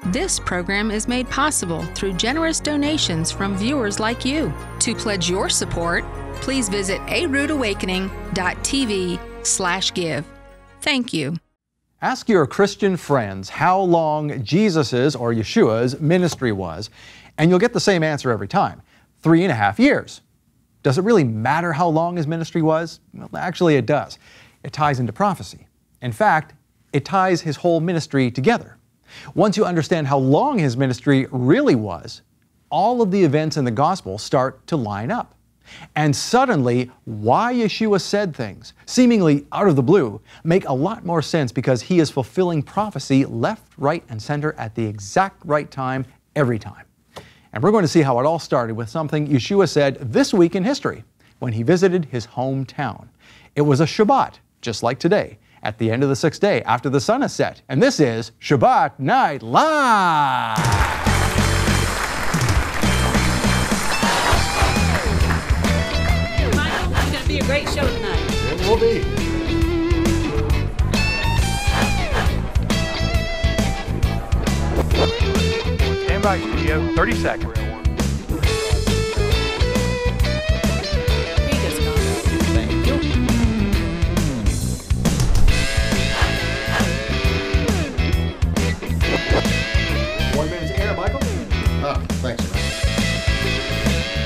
This program is made possible through generous donations from viewers like you. To pledge your support, please visit aroodawakening.tv/give. Thank you. Ask your Christian friends how long Jesus's or Yeshua's ministry was, and you'll get the same answer every time: 3.5 years. Does it really matter how long his ministry was? Well, actually it does. It ties into prophecy. In fact, it ties his whole ministry together. Once you understand how long his ministry really was, all of the events in the gospel start to line up. And suddenly, why Yeshua said things, seemingly out of the blue, make a lot more sense because he is fulfilling prophecy left, right, and center at the exact right time, every time. And we're going to see how it all started with something Yeshua said this week in history, when he visited his hometown. It was a Shabbat, just like today, at the end of the 6th day after the sun has set. And this is Shabbat Night Live! Michael, it's going to be a great show tonight. It will be. Stand by, studio, 30 seconds. Thank you. Michael? Oh, thanks.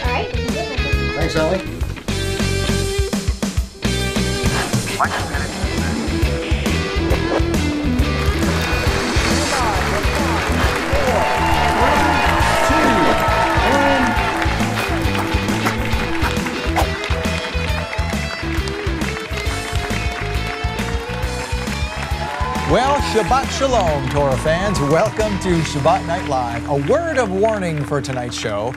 All right. Thanks, Ellie. Well, Shabbat Shalom, Torah fans. Welcome to Shabbat Night Live. A word of warning for tonight's show.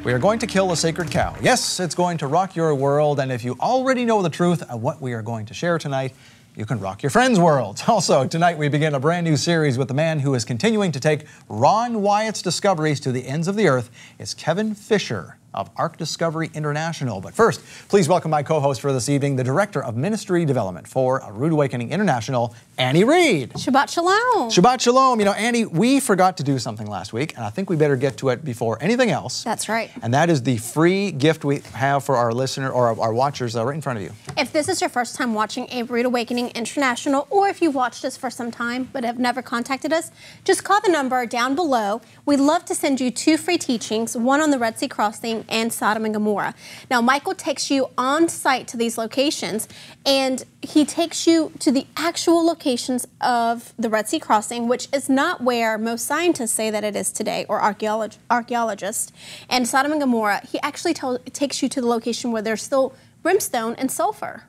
We are going to kill a sacred cow. Yes, it's going to rock your world, and if you already know the truth of what we are going to share tonight, you can rock your friends' worlds. Also, tonight we begin a brand new series with the man who is continuing to take Ron Wyatt's discoveries to the ends of the earth. It's Kevin Fisher of Ark Discoveries International. But first, please welcome my co-host for this evening, the Director of Ministry Development for Rood Awakening International, Annie Reed. Shabbat Shalom. Shabbat Shalom. You know, Annie, we forgot to do something last week, and I think we better get to it before anything else. That's right. And that is the free gift we have for our listener or our watchers right in front of you. If this is your first time watching a Rood Awakening International, or if you've watched us for some time but have never contacted us, just call the number down below. We'd love to send you 2 free teachings, one on the Red Sea crossing and Sodom and Gomorrah. Now, Michael takes you on site to these locations, and he takes you to the actual locations of the Red Sea crossing, which is not where most scientists say that it is today, or archaeologists. And Sodom and Gomorrah, he actually takes you to the location where there's still brimstone and sulfur.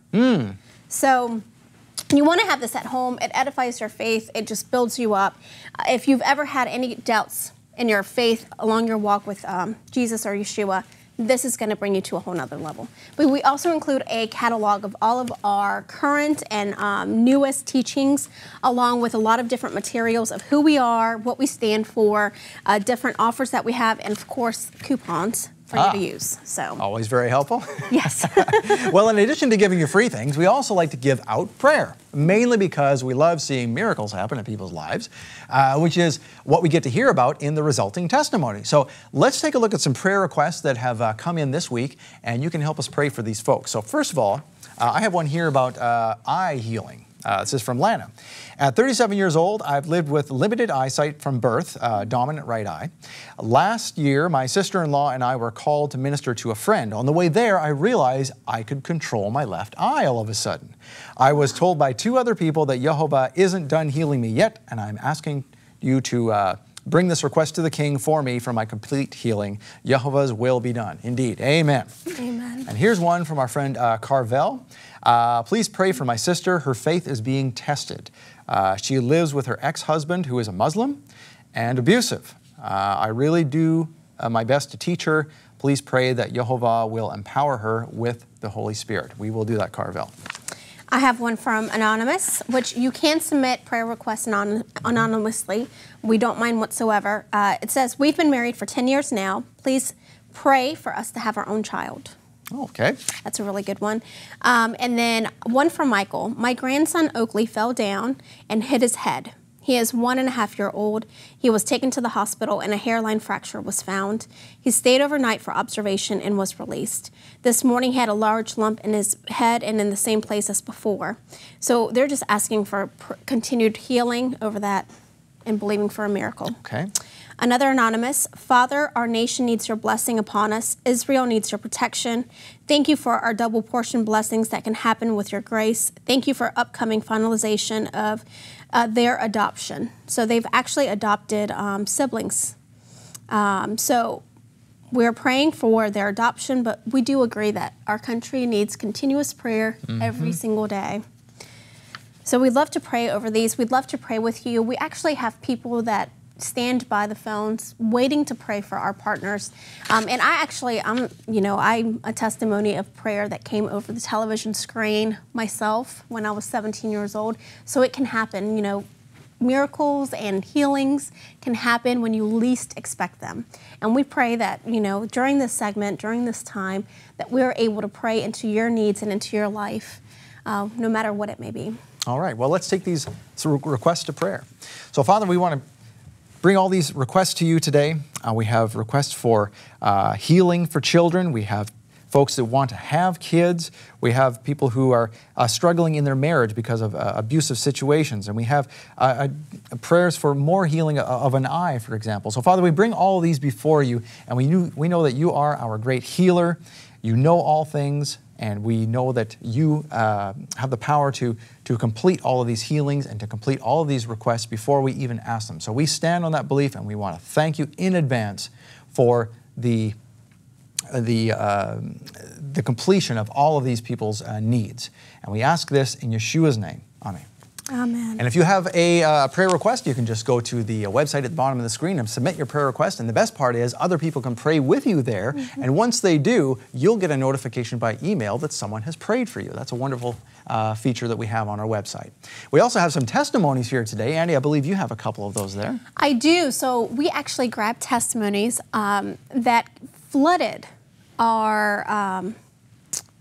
So you want to have this at home. It edifies your faith. It just builds you up. If you've ever had any doubts in your faith along your walk with Jesus or Yeshua, this is going to bring you to a whole nother level. But we also include a catalog of all of our current and newest teachings, along with a lot of different materials of who we are, what we stand for, different offers that we have, and of course, coupons for you to use. So Always very helpful. yes. Well, in addition to giving you free things, we also like to give out prayer, mainly because we love seeing miracles happen in people's lives, which is what we get to hear about in the resulting testimony. So let's take a look at some prayer requests that have come in this week, and you can help us pray for these folks. So first of all, I have one here about eye healing. This is from Lana. At 37 years old, I've lived with limited eyesight from birth, dominant right eye. Last year, my sister-in-law and I were called to minister to a friend. On the way there, I realized I could control my left eye all of a sudden. I was told by 2 other people that Yehovah isn't done healing me yet, and I'm asking you to bring this request to the King for me for my complete healing. Yehovah's will be done. Indeed. Amen. Amen. And here's one from our friend Carvel. Please pray for my sister. Her faith is being tested. She lives with her ex-husband, who is a Muslim and abusive. I really do my best to teach her. Please pray that Yehovah will empower her with the Holy Spirit. We will do that, Carvel. I have one from Anonymous, which you can submit prayer requests anonymously. We don't mind whatsoever. It says, we've been married for 10 years now. Please pray for us to have our own child. Okay. That's a really good one. And then one from Michael. My grandson Oakley fell down and hit his head. He is 1.5 years old. He was taken to the hospital and a hairline fracture was found. He stayed overnight for observation and was released. This morning he had a large lump in his head and in the same place as before. So they're just asking for continued healing over that and believing for a miracle. Okay. Another anonymous, Father, our nation needs your blessing upon us. Israel needs your protection. Thank you for our double portion blessings that can happen with your grace. Thank you for upcoming finalization of their adoption. So they've actually adopted siblings. So we're praying for their adoption, but we do agree that our country needs continuous prayer every single day. So we'd love to pray over these. We'd love to pray with you. We actually have people that stand by the phones waiting to pray for our partners. And I'm a testimony of prayer that came over the television screen myself when I was 17 years old. So it can happen, miracles and healings can happen when you least expect them. And we pray that, during this segment, during this time, that we're able to pray into your needs and into your life, no matter what it may be. All right, well, let's take these requests to prayer. So, Father, we want to bring all these requests to you today. We have requests for healing for children. We have folks that want to have kids. We have people who are struggling in their marriage because of abusive situations. And we have prayers for more healing of an eye, for example. So, Father, we bring all of these before you, and we know that you are our great healer. You know all things, and we know that you have the power to complete all of these healings and to complete all of these requests before we even ask them. So we stand on that belief, and we want to thank you in advance for the completion of all of these people's needs. And we ask this in Yeshua's name. Amen. Amen. And if you have a prayer request, you can just go to the website at the bottom of the screen and submit your prayer request. And the best part is other people can pray with you there. And once they do, you'll get a notification by email that someone has prayed for you. That's a wonderful feature that we have on our website. We also have some testimonies here today. Andy, I believe you have a couple of those there. I do. So we actually grabbed testimonies that flooded our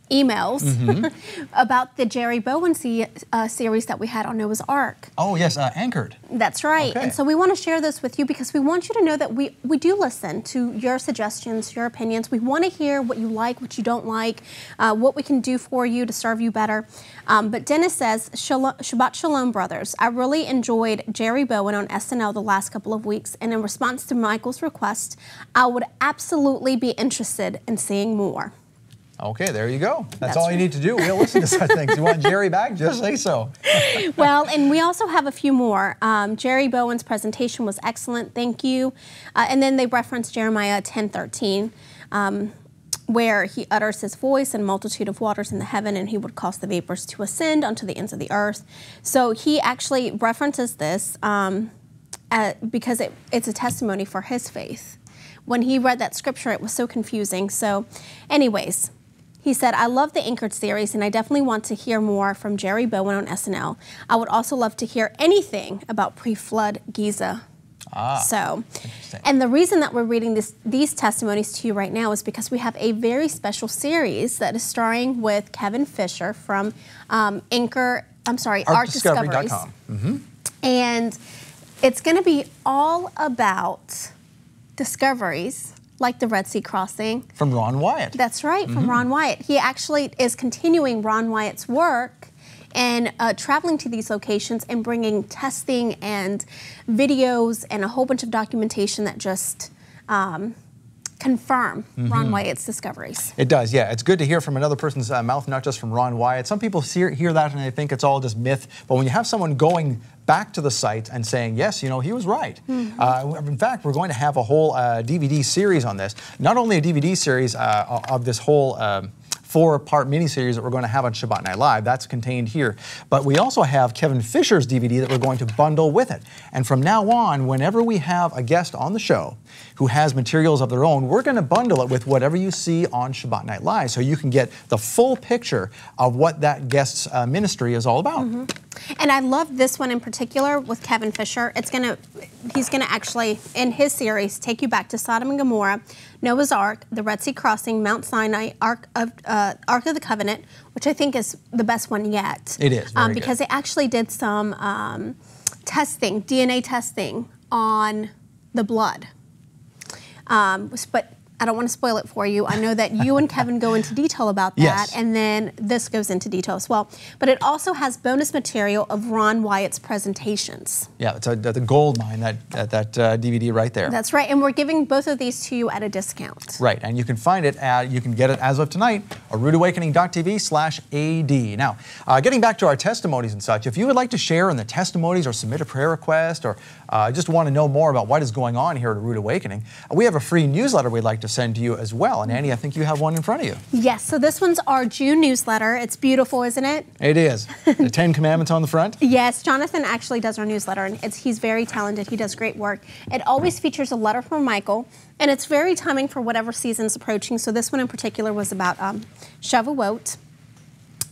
emails about the Jerry Bowen series that we had on Noah's Ark. Oh, yes, Anchored. That's right. Okay. And so we want to share this with you because we want you to know that we do listen to your suggestions, your opinions. We want to hear what you like, what you don't like, what we can do for you to serve you better. But Dennis says, Shabbat Shalom, brothers. I really enjoyed Jerry Bowen on SNL the last couple of weeks, and in response to Michael's request, I would absolutely be interested in seeing more. Okay, there you go. That's all you need to do. We'll listen to such things. You want Jerry back? Just say so. Well, and we also have a few more. Jerry Bowen's presentation was excellent. Thank you. And then they referenced Jeremiah 10:13, where he utters his voice and multitude of waters in the heaven, and he would cause the vapors to ascend unto the ends of the earth. So he actually references this because it's a testimony for his faith. When he read that scripture, it was so confusing. So anyways, he said, I love the Anchored series, and I definitely want to hear more from Jerry Bowen on SNL. I would also love to hear anything about pre-flood Giza. So, and the reason that we're reading these testimonies to you right now is because we have a very special series that is starring with Kevin Fisher from arcdiscoveries.com. And it's going to be all about discoveries like the Red Sea crossing. From Ron Wyatt. That's right, from Ron Wyatt. He actually is continuing Ron Wyatt's work and traveling to these locations and bringing testing and videos and a whole bunch of documentation that just confirm Ron Wyatt's discoveries. It does, yeah. It's good to hear from another person's mouth, not just from Ron Wyatt. Some people hear that and they think it's all just myth, but when you have someone going back to the site and saying, yes, he was right. In fact, we're going to have a whole DVD series on this. Not only a DVD series of this whole 4-part miniseries that we're going to have on Shabbat Night Live. That's contained here. But we also have Kevin Fisher's DVD that we're going to bundle with it. And from now on, whenever we have a guest on the show who has materials of their own, we're going to bundle it with whatever you see on Shabbat Night Live so you can get the full picture of what that guest's ministry is all about. And I love this one in particular with Kevin Fisher. He's gonna actually, in his series, take you back to Sodom and Gomorrah, Noah's Ark, the Red Sea crossing, Mount Sinai, Ark of the Covenant, which I think is the best one yet. It is, very because good. they actually did some testing, DNA testing on the blood. But I don't want to spoil it for you. I know that you and Kevin go into detail about that, Yes. and then this goes into detail as well. But it also has bonus material of Ron Wyatt's presentations. Yeah, it's the gold mine, that DVD right there. That's right, and we're giving both of these to you at a discount. Right, and you can find it you can get it as of tonight, roodawakening.tv/AD. Now, getting back to our testimonies and such, if you would like to share in the testimonies or submit a prayer request or just want to know more about what is going on here at Rood Awakening, we have a free newsletter we'd like to send to you as well. And Annie, I think you have one in front of you. Yes, so this one's our June newsletter. It's beautiful, isn't it? It is. The 10 Commandments on the front? Yes, Jonathan actually does our newsletter, and he's very talented. He does great work. It always features a letter from Michael, and it's very timing for whatever season's approaching. So this one in particular was about Shavuot.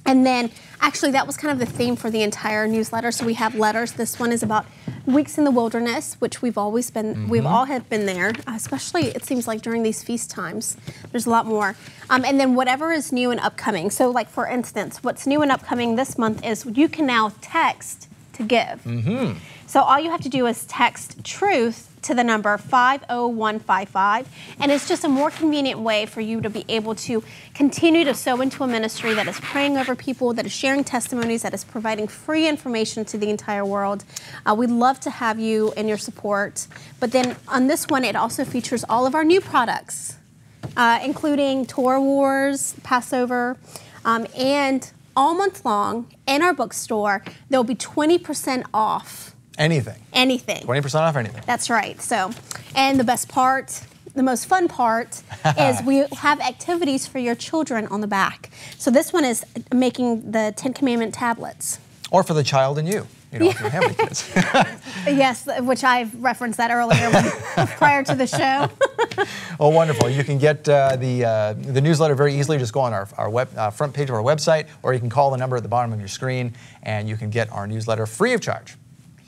And then, actually, that was kind of the theme for the entire newsletter. So we have letters. This one is about weeks in the wilderness, which we've always been, we've all have been there, especially it seems like during these feast times. There's a lot more. And then whatever is new and upcoming. So like, for instance, what's new and upcoming this month is you can now text to give. So all you have to do is text truth to the number 50155, and it's just a more convenient way for you to be able to continue to sow into a ministry that is praying over people, that is sharing testimonies, that is providing free information to the entire world. We'd love to have you and your support. But then on this one, it also features all of our new products, including Torah Wars, Passover, and all month long in our bookstore, there'll be 20% off. Anything. Anything. 20% off anything. That's right. So, and the best part, the most fun part, is we have activities for your children on the back. So this one is making the 10 Commandment tablets. Or for the child in you. You know, if you have any kids. Yes, which I've referenced that earlier prior to the show. Oh, wonderful. You can get the newsletter very easily. Just go on our front page of our website, or you can call the number at the bottom of your screen, and you can get our newsletter free of charge.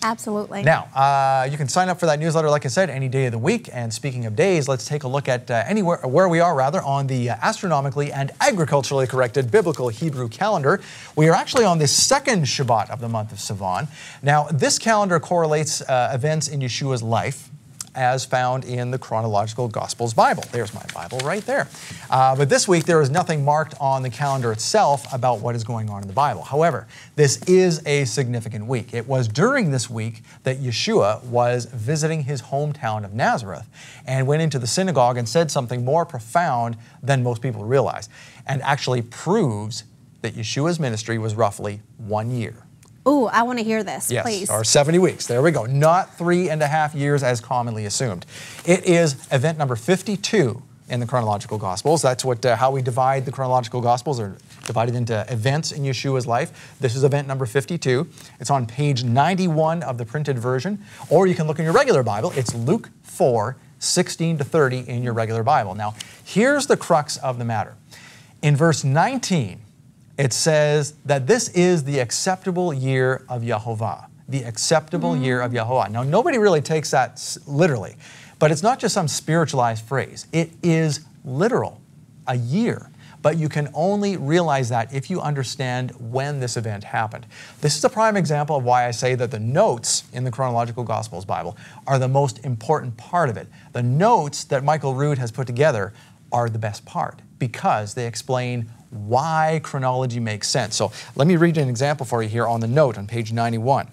Absolutely. Now, you can sign up for that newsletter, like I said, any day of the week. And speaking of days, let's take a look at where we are on the astronomically and agriculturally corrected biblical Hebrew calendar. We are actually on the second Shabbat of the month of Sivan. Now, this calendar correlates events in Yeshua's life as found in the chronological Gospels Bible. There's my Bible right there. But this week, there is nothing marked on the calendar itself about what is going on in the Bible. However, this is a significant week. It was during this week that Yeshua was visiting his hometown of Nazareth and went into the synagogue and said something more profound than most people realize, and actually proves that Yeshua's ministry was roughly 1 year. Ooh, I want to hear this, yes, please. Or 70 weeks. There we go. Not 3.5 years as commonly assumed. It is event number 52 in the chronological Gospels. That's how we divide the chronological Gospels, are divided into events in Yeshua's life. This is event number 52. It's on page 91 of the printed version, or you can look in your regular Bible. It's Luke 4:16-30 in your regular Bible. Now, here's the crux of the matter. In verse 19, it says that this is the acceptable year of Yehovah, the acceptable year of Yehovah. Now, nobody really takes that literally, but it's not just some spiritualized phrase. It is literal, a year. But you can only realize that if you understand when this event happened. This is a prime example of why I say that the notes in the chronological Gospels Bible are the most important part of it. The notes that Michael Rood has put together are the best part because they explain why chronology makes sense. So let me read an example for you here on the note on page 91.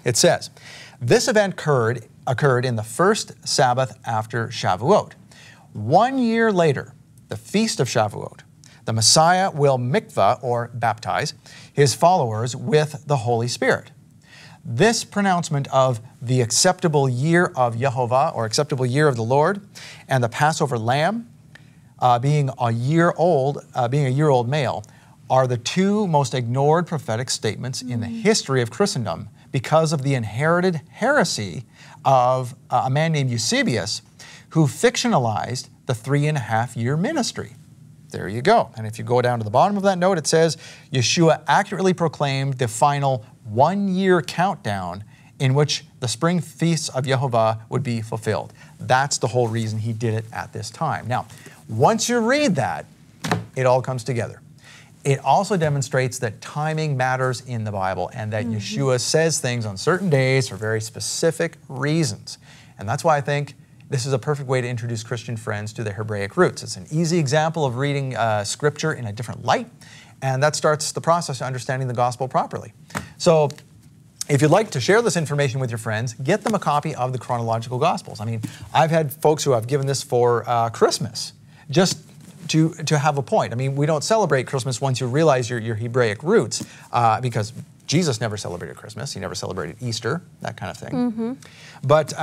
It says, this event occurred in the first Sabbath after Shavuot. 1 year later, the feast of Shavuot, the Messiah will mikvah, or baptize, his followers with the Holy Spirit. This pronouncement of the acceptable year of Yehovah, or acceptable year of the Lord, and the Passover lamb, being a year old male, are the two most ignored prophetic statements in the history of Christendom because of the inherited heresy of a man named Eusebius, who fictionalized the 3.5-year ministry. There you go. And if you go down to the bottom of that note, it says, Yeshua accurately proclaimed the final 1 year countdown in which the spring feasts of Yehovah would be fulfilled. That's the whole reason he did it at this time. Now, once you read that, it all comes together. it also demonstrates that timing matters in the Bible and that Yeshua says things on certain days for very specific reasons. And that's why I think this is a perfect way to introduce Christian friends to the Hebraic roots. It's an easy example of reading Scripture in a different light, and that starts the process of understanding the gospel properly. So if you'd like to share this information with your friends, get them a copy of the chronological Gospels. I mean, I've had folks who have given this for Christmas, just to have a point. I mean, we don't celebrate Christmas once you realize your Hebraic roots, because Jesus never celebrated Christmas. He never celebrated Easter, that kind of thing. But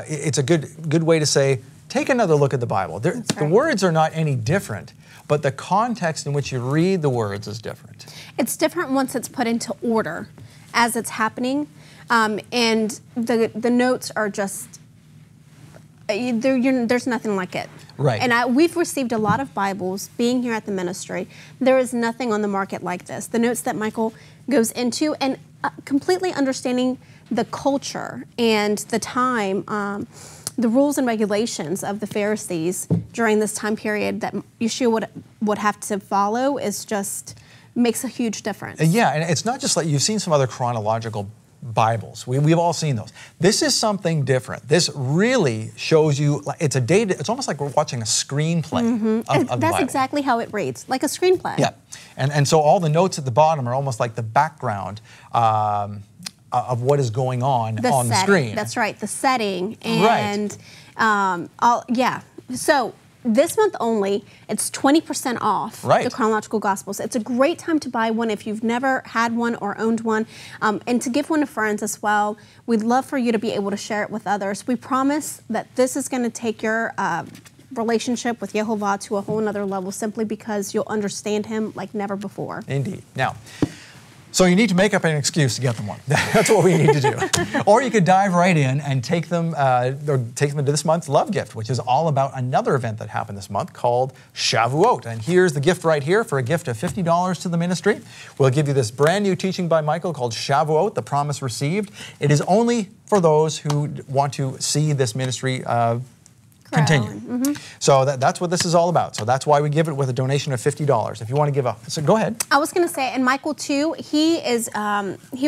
it's a good way to say, take another look at the Bible. The words are not any different, but the context in which you read the words is different. It's different once it's put into order as it's happening, and the notes are just, there's nothing like it. Right. And we've received a lot of Bibles being here at the ministry. There is nothing on the market like this. The notes that Michael goes into, and completely understanding the culture and the time, the rules and regulations of the Pharisees during this time period that Yeshua would have to follow is just makes a huge difference. Yeah, and it's not just like you've seen some other chronological Bibles. We've all seen those. This is something different. This really shows you, it's a data, it's almost like we're watching a screenplay of the Bible. That's exactly how it reads, like a screenplay. Yeah, and so all the notes at the bottom are almost like the background of what is going on the screen. That's right, the setting. And so this month only, it's 20% off the chronological Gospels. It's a great time to buy one if you've never had one or owned one, and to give one to friends as well. We'd love for you to be able to share it with others. We promise that this is going to take your relationship with Yehovah to a whole nother level, simply because you'll understand Him like never before. Indeed. Now, so you need to make up an excuse to get them one. That's what we need to do. Or you could dive right in and take them into this month's Love Gift, which is all about another event that happened this month called Shavuot. And here's the gift right here for a gift of $50 to the ministry. We'll give you this brand new teaching by Michael called Shavuot, the Promise Received. It is only for those who want to see this ministry continue. So that's what this is all about. So that's why we give it with a donation of $50. If you want to give so go ahead. I was going to say, and Michael too, he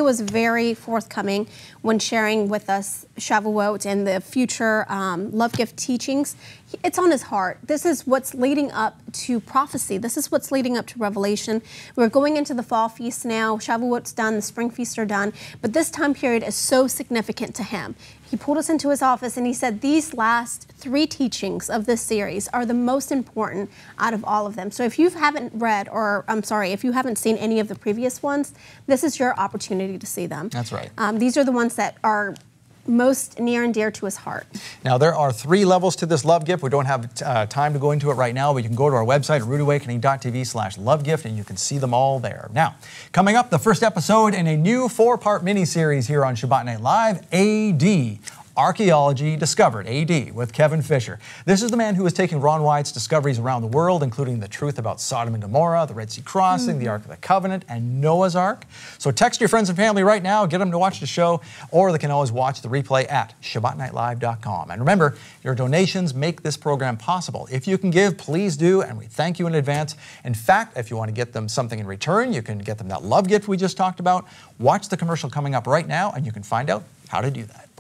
was very forthcoming when sharing with us Shavuot and the future Love Gift teachings. It's on his heart. This is what's leading up to prophecy. This is what's leading up to Revelation. We're going into the fall feast now. Shavuot's done, the spring feasts are done, but this time period is so significant to him. He pulled us into his office and he said, these last 3 teachings of this series are the most important out of all of them. So if you haven't read, or I'm sorry, if you haven't seen any of the previous ones, this is your opportunity to see them. That's right. These are the ones that are most near and dear to his heart. Now, there are 3 levels to this love gift. We don't have time to go into it right now, but you can go to our website at roodawakening.tv/lovegift, and you can see them all there. Now, coming up, the first episode in a new 4-part mini-series here on Shabbat Night Live, AD. Archaeology Discovered, AD, with Kevin Fisher. This is the man who is taking Ron Wyatt's discoveries around the world, including the truth about Sodom and Gomorrah, the Red Sea crossing, the Ark of the Covenant, and Noah's Ark. So text your friends and family right now, get them to watch the show, or they can always watch the replay at ShabbatNightLive.com. And remember, your donations make this program possible. If you can give, please do, and we thank you in advance. In fact, if you want to get them something in return, you can get them that love gift we just talked about. Watch the commercial coming up right now, and you can find out how to do that.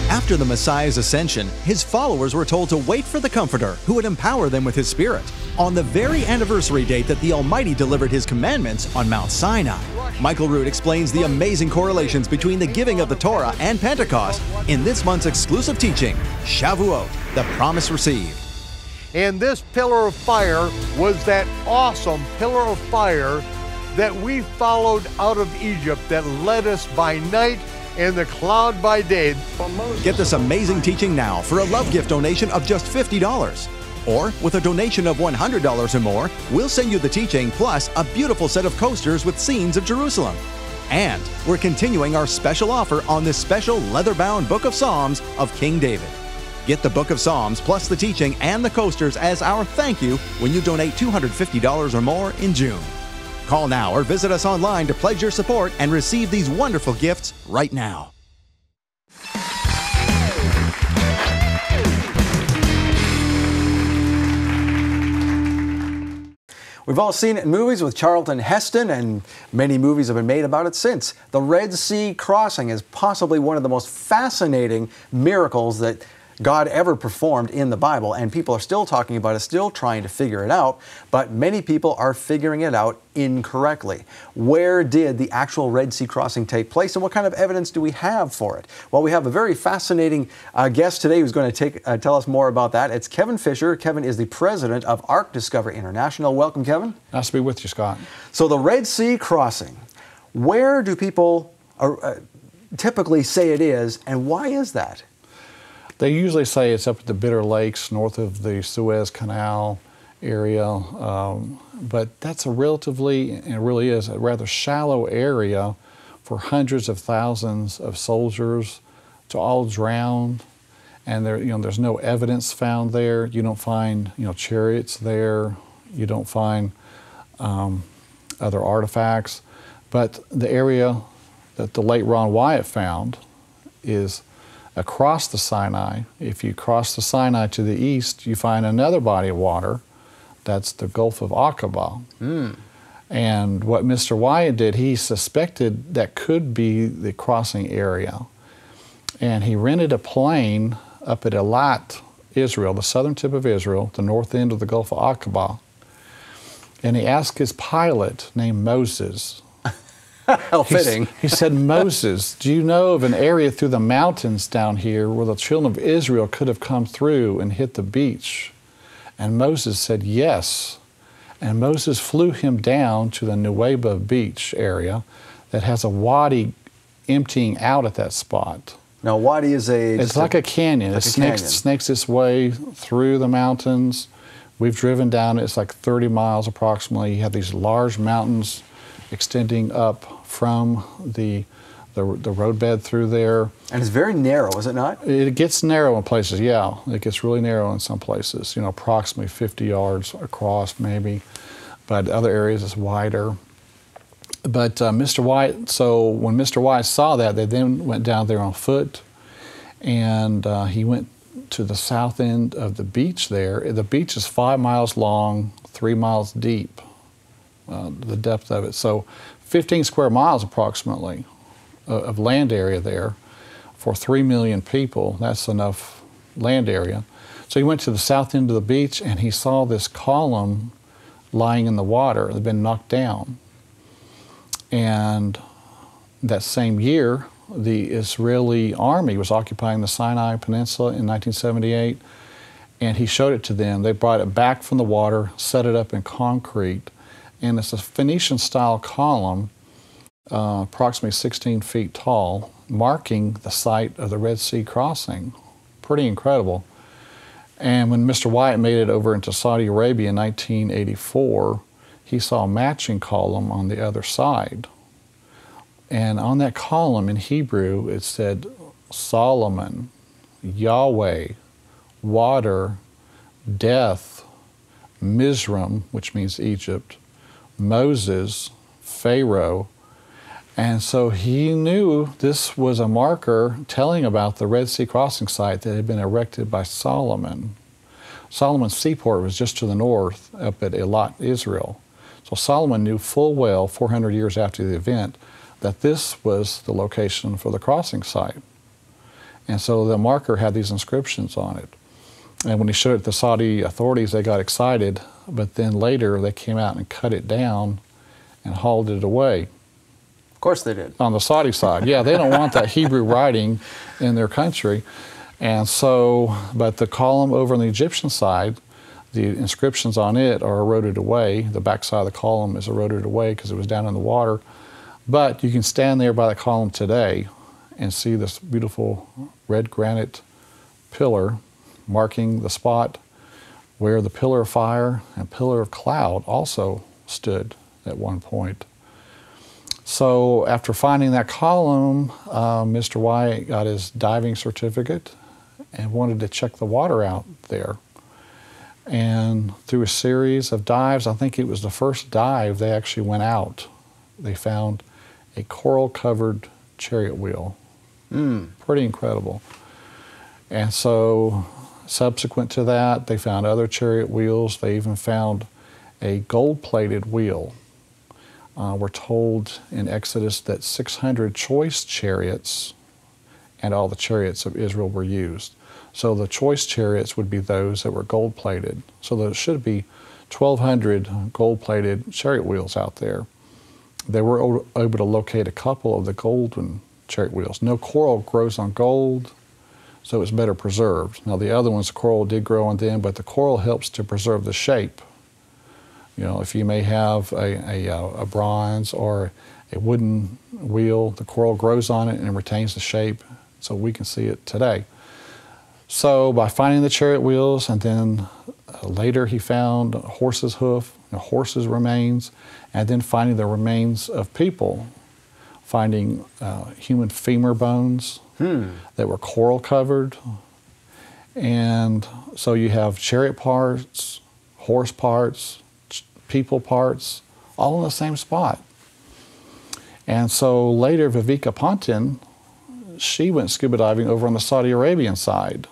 After the Messiah's ascension, his followers were told to wait for the Comforter, who would empower them with his Spirit, on the very anniversary date that the Almighty delivered his commandments on Mount Sinai. Michael Rood explains the amazing correlations between the giving of the Torah and Pentecost in this month's exclusive teaching, Shavuot, the Promise Received. And this pillar of fire was that awesome pillar of fire that we followed out of Egypt, that led us by night and the cloud by day. Get this amazing teaching now for a love gift donation of just $50. Or with a donation of $100 or more, we'll send you the teaching plus a beautiful set of coasters with scenes of Jerusalem. And we're continuing our special offer on this special leather-bound Book of Psalms of King David. Get the Book of Psalms plus the teaching and the coasters as our thank you when you donate $250 or more in June. Call now or visit us online to pledge your support and receive these wonderful gifts right now. We've all seen it in movies with Charlton Heston, and many movies have been made about it since. The Red Sea crossing is possibly one of the most fascinating miracles that God ever performed in the Bible, and people are still talking about it, still trying to figure it out, but many people are figuring it out incorrectly. Where did the actual Red Sea crossing take place, and what kind of evidence do we have for it? Well, we have a very fascinating guest today who's going to tell us more about that. It's Kevin Fisher. Kevin is the president of Ark Discoveries International. Welcome, Kevin. Nice to be with you, Scott. So the Red Sea crossing, where do people typically say it is, and why is that? They usually say it's up at the Bitter Lakes, north of the Suez Canal area, but that's a relatively, and it really is, a rather shallow area for hundreds of thousands of soldiers to all drown, and there's no evidence found there. You don't find chariots there. You don't find other artifacts, but the area that the late Ron Wyatt found is across the Sinai. If you cross the Sinai to the east, you find another body of water. That's the Gulf of Aqaba. And what Mr. Wyatt did, he suspected that could be the crossing area. And he rented a plane up at Eilat, Israel, the southern tip of Israel, the north end of the Gulf of Aqaba. And he asked his pilot, named Moses, how fitting. He said, Moses, do you know of an area through the mountains down here where the children of Israel could have come through and hit the beach? And Moses said, yes. And Moses flew him down to the Nuweiba beach area that has a wadi emptying out at that spot. Now, wadi is it's like a canyon. Like it snakes its way through the mountains. We've driven down it. It's like 30 miles approximately. You have these large mountains extending up from the roadbed through there. And it's very narrow, is it not? It gets narrow in places, yeah. It gets really narrow in some places, approximately 50 yards across maybe, but other areas it's wider. But Mr. Wyatt, so when Mr. Wyatt saw that, they then went down there on foot, and he went to the south end of the beach there. The beach is 5 miles long, 3 miles deep, the depth of it. So 15 square miles approximately of land area there for 3 million people. That's enough land area. So he went to the south end of the beach and he saw this column lying in the water that had been knocked down. And that same year, the Israeli army was occupying the Sinai Peninsula in 1978, and he showed it to them. They brought it back from the water, set it up in concrete, and it's a Phoenician-style column, approximately 16 feet tall, marking the site of the Red Sea crossing. Pretty incredible. And when Mr. Wyatt made it over into Saudi Arabia in 1984, he saw a matching column on the other side. And on that column in Hebrew, it said Solomon, Yahweh, water, death, Mizraim, which means Egypt, Moses, Pharaoh. And so he knew this was a marker telling about the Red Sea crossing site that had been erected by Solomon. Solomon's seaport was just to the north, up at Eilat, Israel. So Solomon knew full well, 400 years after the event, that this was the location for the crossing site. And so the marker had these inscriptions on it. And when he showed it to the Saudi authorities, they got excited, but then later they came out and cut it down and hauled it away. Of course they did. On the Saudi side. Yeah, they don't want that Hebrew writing in their country. And so, but the column over on the Egyptian side, the inscriptions on it are eroded away. The back side of the column is eroded away because it was down in the water. But you can stand there by the column today and see this beautiful red granite pillar marking the spot where the pillar of fire and pillar of cloud also stood at one point. So after finding that column, Mr. Wyatt got his diving certificate and wanted to check the water out there. And through a series of dives, I think it was the first dive they actually went out, they found a coral-covered chariot wheel. Pretty incredible. And so subsequent to that, they found other chariot wheels. They even found a gold-plated wheel. We're told in Exodus that 600 choice chariots and all the chariots of Israel were used. So the choice chariots would be those that were gold-plated. So there should be 1,200 gold-plated chariot wheels out there. They were able to locate a couple of the golden chariot wheels. No coral grows on gold, so it's better preserved. Now the other ones, the coral did grow on them, but the coral helps to preserve the shape. You know, if you may have a bronze or a wooden wheel, the coral grows on it and retains the shape, so we can see it today. So by finding the chariot wheels, and then later he found a horse's hoof, a horse's remains, and then finding the remains of people, finding human femur bones that were coral covered. And so you have chariot parts, horse parts, people parts, all in the same spot. And so later Viveka Pontin, she went scuba diving over on the Saudi Arabian side.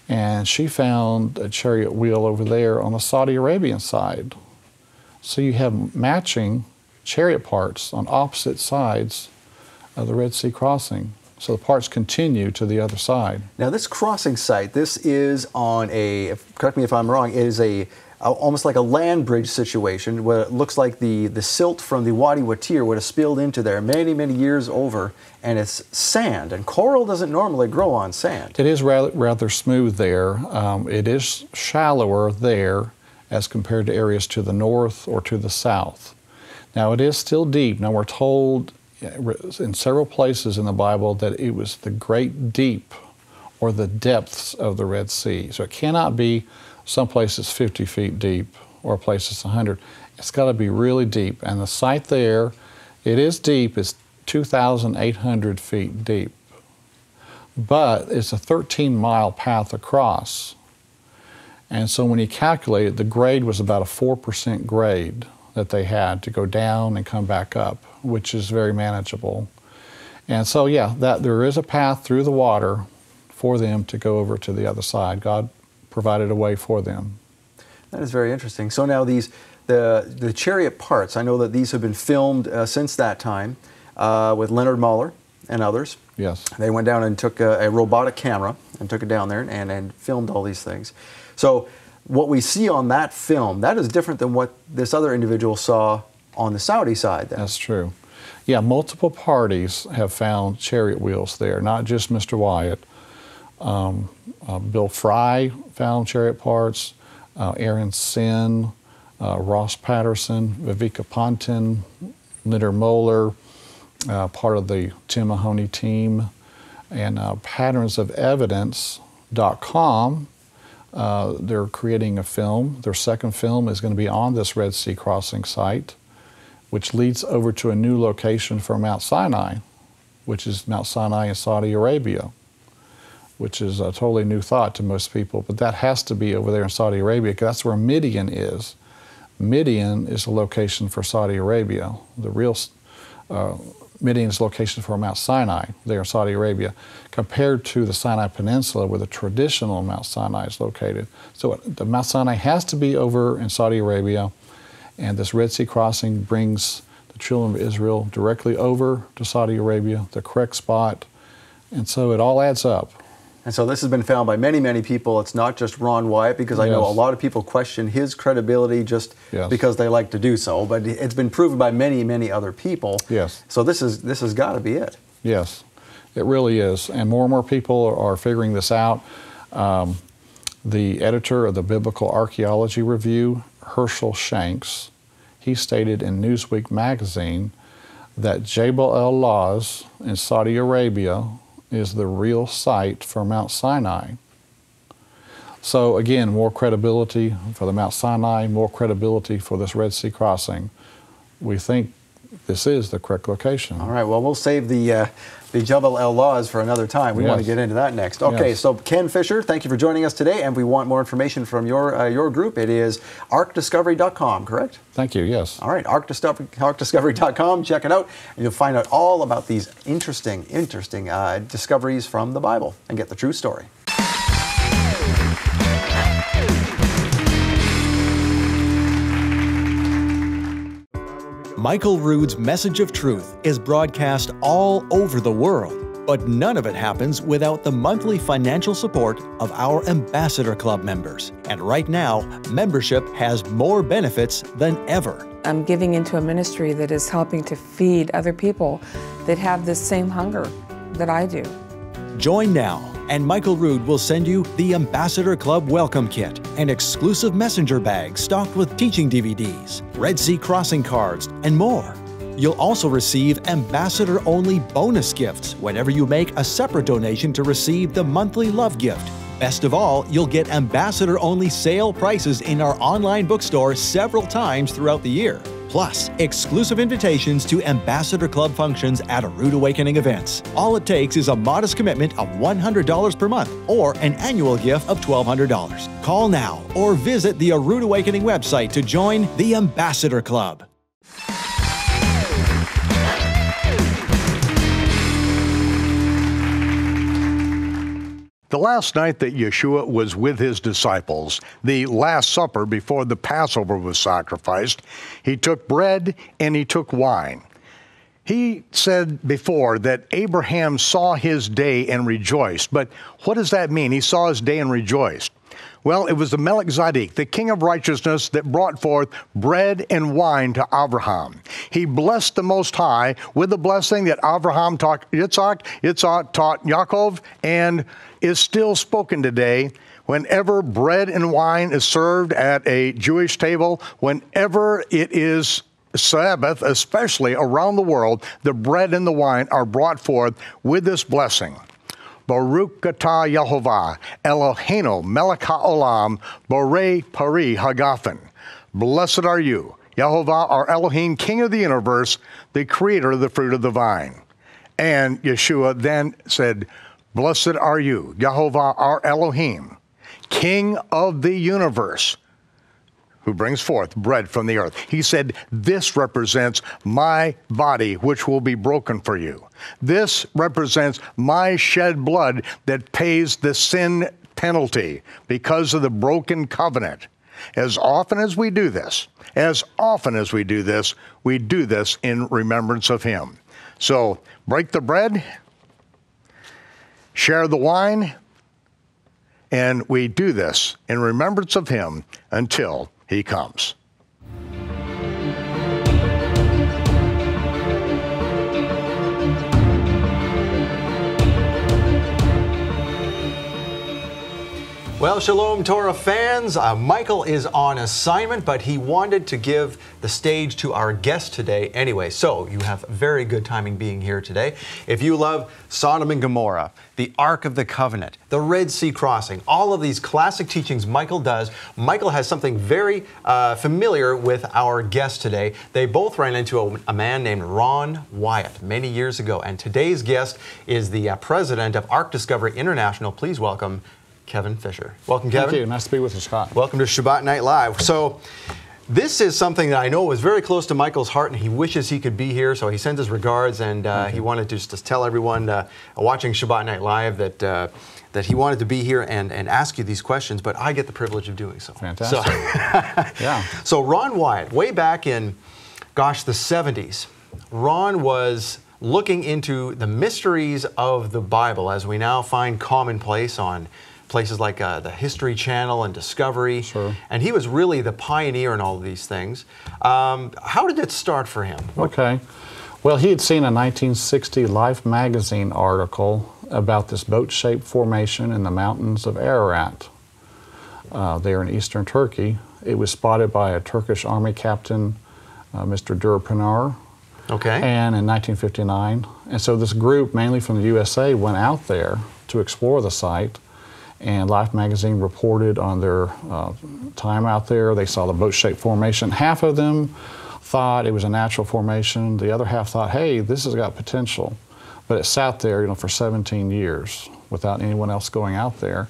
And she found a chariot wheel over there on the Saudi Arabian side. So you have matching chariot parts on opposite sides of the Red Sea crossing. So the parts continue to the other side. Now this crossing site, this is on a, correct me if I'm wrong, it is almost like a land bridge situation where it looks like the silt from the Wadi Watir would have spilled into there many, many years over, and it's sand, and coral doesn't normally grow on sand. It is rather smooth there. It is shallower there as compared to areas to the north or to the south. Now it is still deep. Now we're told in several places in the Bible that it was the great deep or the depths of the Red Sea. So it cannot be some places 50 feet deep or places 100. It's got to be really deep. And the site there, it is deep, it's 2,800 feet deep. But it's a 13-mile path across. And so when you calculate it, the grade was about a 4% grade that they had to go down and come back up, which is very manageable. And so yeah, there is a path through the water for them to go over to the other side. God provided a way for them. That is very interesting. So now the chariot parts, I know that these have been filmed since that time with Leonard Mahler and others. Yes. They went down and took a robotic camera and took it down there and filmed all these things. So what we see on that film, that is different than what this other individual saw on the Saudi side then. That's true. Yeah, multiple parties have found chariot wheels there, not just Mr. Wyatt. Bill Fry found chariot parts, Aaron Sin, Ross Patterson, Viveka Pontin, Leonard Moeller, part of the Tim Mahoney team, and patternsofevidence.com. They're creating a film. Their second film is going to be on this Red Sea crossing site, which leads over to a new location for Mount Sinai, which is Mount Sinai in Saudi Arabia, which is a totally new thought to most people. But that has to be over there in Saudi Arabia, because that's where Midian is. Midian is a location for Saudi Arabia. The real Midian is a location for Mount Sinai there in Saudi Arabia, compared to the Sinai Peninsula where the traditional Mount Sinai is located. So the Mount Sinai has to be over in Saudi Arabia, and this Red Sea crossing brings the children of Israel directly over to Saudi Arabia, the correct spot, and so it all adds up. And so this has been found by many, many people. It's not just Ron Wyatt, because I know a lot of people question his credibility just because they like to do so. But it's been proven by many, many other people. Yes. So this has got to be it. Yes, it really is. And more people are figuring this out. The editor of the Biblical Archaeology Review, Herschel Shanks, he stated in Newsweek magazine that Jebel el-Lawz in Saudi Arabia is the real site for Mount Sinai. So again, more credibility for the Mount Sinai, more credibility for this Red Sea crossing. We think this is the correct location. All right, well, we'll save the Jebel el-Lawz for another time. We want to get into that next. Okay, so Ken Fisher, thank you for joining us today, and we want more information from your group. It is arcdiscovery.com, correct? Thank you, yes. All right, arcdiscovery.com, check it out, and you'll find out all about these interesting discoveries from the Bible and get the true story. Michael Rood's message of truth is broadcast all over the world, but none of it happens without the monthly financial support of our Ambassador Club members. And right now, membership has more benefits than ever. I'm giving into a ministry that is helping to feed other people that have this same hunger that I do. Join now, and Michael Rood will send you the Ambassador Club Welcome Kit, an exclusive messenger bag stocked with teaching DVDs, Red Sea crossing cards, and more. You'll also receive ambassador-only bonus gifts whenever you make a separate donation to receive the monthly love gift. Best of all, you'll get ambassador-only sale prices in our online bookstore several times throughout the year. Plus, exclusive invitations to Ambassador Club functions at a Rood Awakening events. All it takes is a modest commitment of $100 per month or an annual gift of $1,200. Call now or visit the Rood Awakening website to join the Ambassador Club. The last night that Yeshua was with his disciples, the Last Supper before the Passover was sacrificed, he took bread and he took wine. He said before that Abraham saw his day and rejoiced. But what does that mean? He saw his day and rejoiced. Well, it was the Melchizedek, the king of righteousness, that brought forth bread and wine to Abraham. He blessed the Most High with the blessing that Abraham taught Yitzhak, Yitzhak taught Yaakov, and is still spoken today. Whenever bread and wine is served at a Jewish table, whenever it is Sabbath, especially around the world, the bread and the wine are brought forth with this blessing. Baruch atah Yehovah, Eloheinu melech haolam, borei pari hagafen. Blessed are you, Yehovah, our Elohim, King of the universe, the creator of the fruit of the vine. And Yeshua then said, Blessed are you, Yehovah, our Elohim, King of the universe, who brings forth bread from the earth. He said, this represents my body, which will be broken for you. This represents my shed blood that pays the sin penalty because of the broken covenant. As often as we do this, we do this in remembrance of him. So break the bread, share the wine, and we do this in remembrance of him until he comes. Well, Shalom Torah fans, Michael is on assignment, but he wanted to give the stage to our guest today anyway. So you have very good timing being here today. If you love Sodom and Gomorrah, the Ark of the Covenant, the Red Sea crossing, all of these classic teachings Michael does, Michael has something very familiar with our guest today. They both ran into a man named Ron Wyatt many years ago, and today's guest is the president of Ark Discoveries International. Please welcome Kevin Fisher. Welcome, Kevin. Thank you. Nice to be with you, Scott. Welcome to Shabbat Night Live. So, this is something that I know was very close to Michael's heart, and he wishes he could be here, so he sends his regards, and he wanted to just tell everyone watching Shabbat Night Live that he wanted to be here and ask you these questions, but I get the privilege of doing so. Fantastic. So, yeah. So Ron Wyatt, way back in, gosh, the 70s, Ron was looking into the mysteries of the Bible as we now find commonplace on places like the History Channel and Discovery. Sure. And he was really the pioneer in all of these things. How did it start for him? Okay. Well, he had seen a 1960 Life magazine article about this boat-shaped formation in the mountains of Ararat. There in eastern Turkey. It was spotted by a Turkish army captain, Mr. Durpınar. Okay. And in 1959. And so this group, mainly from the USA, went out there to explore the site. And Life magazine reported on their time out there. They saw the boat-shaped formation. Half of them thought it was a natural formation. The other half thought, hey, this has got potential. But it sat there, for 17 years without anyone else going out there.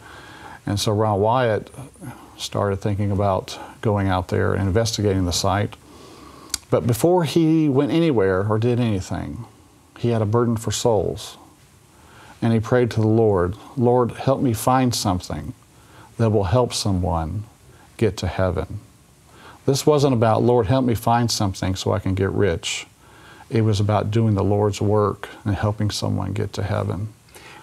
And so Ron Wyatt started thinking about going out there and investigating the site. But before he went anywhere or did anything, he had a burden for souls. And he prayed to the Lord, Lord, help me find something that will help someone get to heaven. This wasn't about, Lord, help me find something so I can get rich. It was about doing the Lord's work and helping someone get to heaven.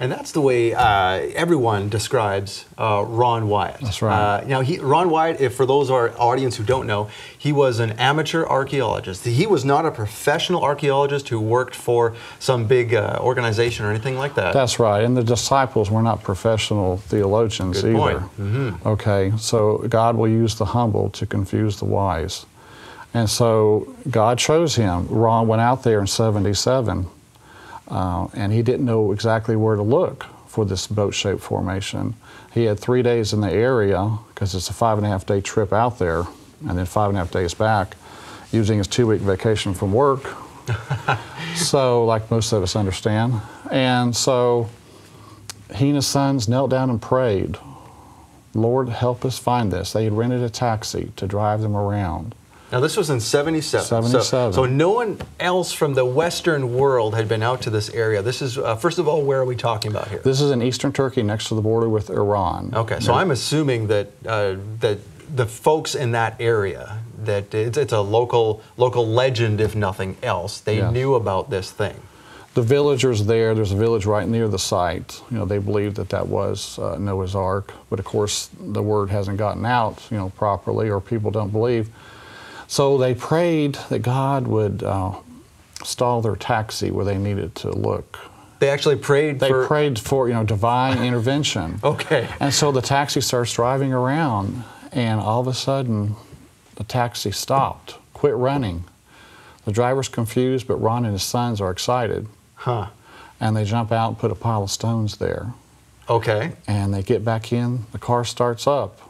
And that's the way everyone describes Ron Wyatt. That's right. Now, Ron Wyatt, if for those of our audience who don't know, he was an amateur archaeologist. He was not a professional archaeologist who worked for some big organization or anything like that. That's right. And the disciples were not professional theologians Good either. point. Mm-hmm. Okay, so God will use the humble to confuse the wise. And so God chose him. Ron went out there in 77. And he didn't know exactly where to look for this boat-shaped formation. He had 3 days in the area, because it's a 5.5 day trip out there, and then 5.5 days back, using his 2-week vacation from work. So, like most of us understand. And so he and his sons knelt down and prayed, Lord, help us find this. They had rented a taxi to drive them around. Now, this was in 77. 77. So no one else from the Western world had been out to this area. This is, first of all, where are we talking about here? This is in eastern Turkey, next to the border with Iran. Okay, so I'm assuming that that the folks in that area, that it's a local legend, if nothing else. They knew about this thing. The villagers there's a village right near the site. You know, they believed that that was Noah's Ark, but of course the word hasn't gotten out, you know, properly, or people don't believe. So they prayed that God would stall their taxi where they needed to look. They actually prayed They prayed for, you know, divine intervention. Okay. And so the taxi starts driving around, and all of a sudden, the taxi stopped, quit running. The driver's confused, but Ron and his sons are excited. Huh. And they jump out and put a pile of stones there. Okay. And they get back in, the car starts up,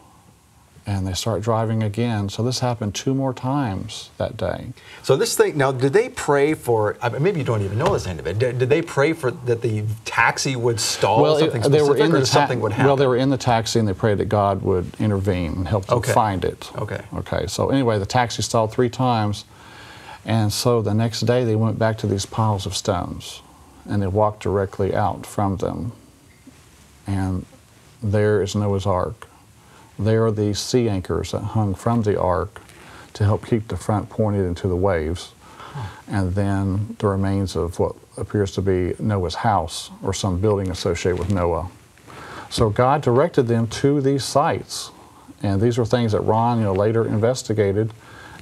and they start driving again. So this happened 2 more times that day. So this thing, now, did they pray for, maybe you don't even know this end of it, did they pray for that the taxi would stall, something specific, or something would happen? Well, they were in the taxi, and they prayed that God would intervene and help them find it. Okay. Okay, so anyway, the taxi stalled 3 times, and so the next day they went back to these piles of stones, and they walked directly out from them. And there is Noah's Ark. There are these sea anchors that hung from the ark to help keep the front pointed into the waves. And then the remains of what appears to be Noah's house or some building associated with Noah. So God directed them to these sites. And these were things that Ron, you know, later investigated.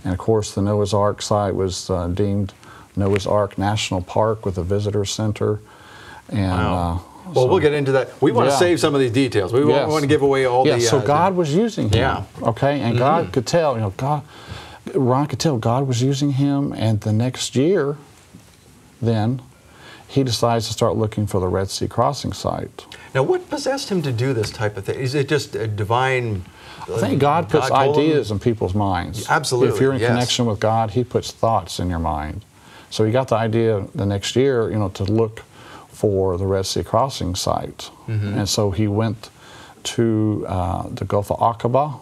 And of course, the Noah's Ark site was deemed Noah's Ark National Park with a visitor center. And wow. Well, we'll get into that. We want to save some of these details. We want to give away all the... so God was using him. Yeah. Okay, and God could tell, you know, Ron could tell God was using him, and the next year, then, he decides to start looking for the Red Sea crossing site. Now, what possessed him to do this type of thing? Is it just a divine... I think God puts ideas in people's minds. Absolutely, If you're in connection with God, he puts thoughts in your mind. So he got the idea the next year, you know, to look for the Red Sea crossing site. And so he went to the Gulf of Aqaba,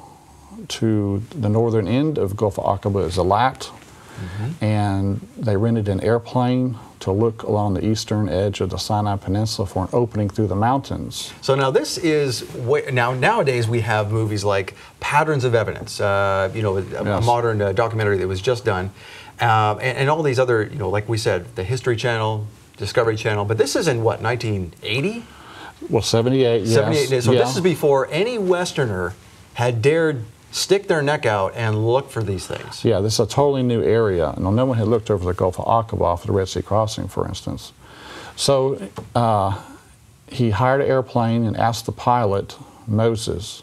to the northern end of Gulf of Aqaba is Eilat, and they rented an airplane to look along the eastern edge of the Sinai Peninsula for an opening through the mountains. So now this is, nowadays we have movies like Patterns of Evidence, you know, a modern documentary that was just done, and all these other, you know, like we said, the History Channel, Discovery Channel, but this is in what, 1980? Well, 78, yes. 78, so this is before any Westerner had dared stick their neck out and look for these things. Yeah, this is a totally new area. No one had looked over the Gulf of Aqaba for the Red Sea crossing, for instance. So he hired an airplane and asked the pilot, Moses.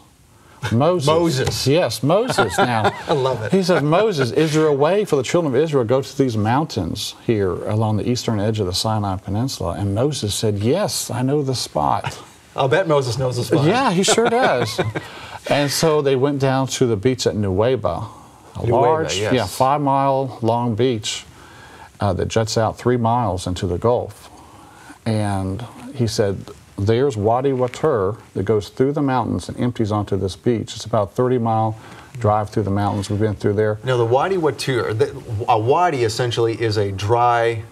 Yes, Moses. Now, I love it. He says, Moses, is there a way for the children of Israel to go to these mountains here along the eastern edge of the Sinai Peninsula? And Moses said, yes, I know the spot. I'll bet Moses knows the spot. Yeah, he sure does. And so they went down to the beach at Nuweiba, a large, 5-mile long beach that juts out 3 miles into the Gulf. And he said, there's Wadi Watur that goes through the mountains and empties onto this beach. It's about a 30-mile drive through the mountains. We've been through there. Now, the Wadi Watur, a wadi essentially is a dry,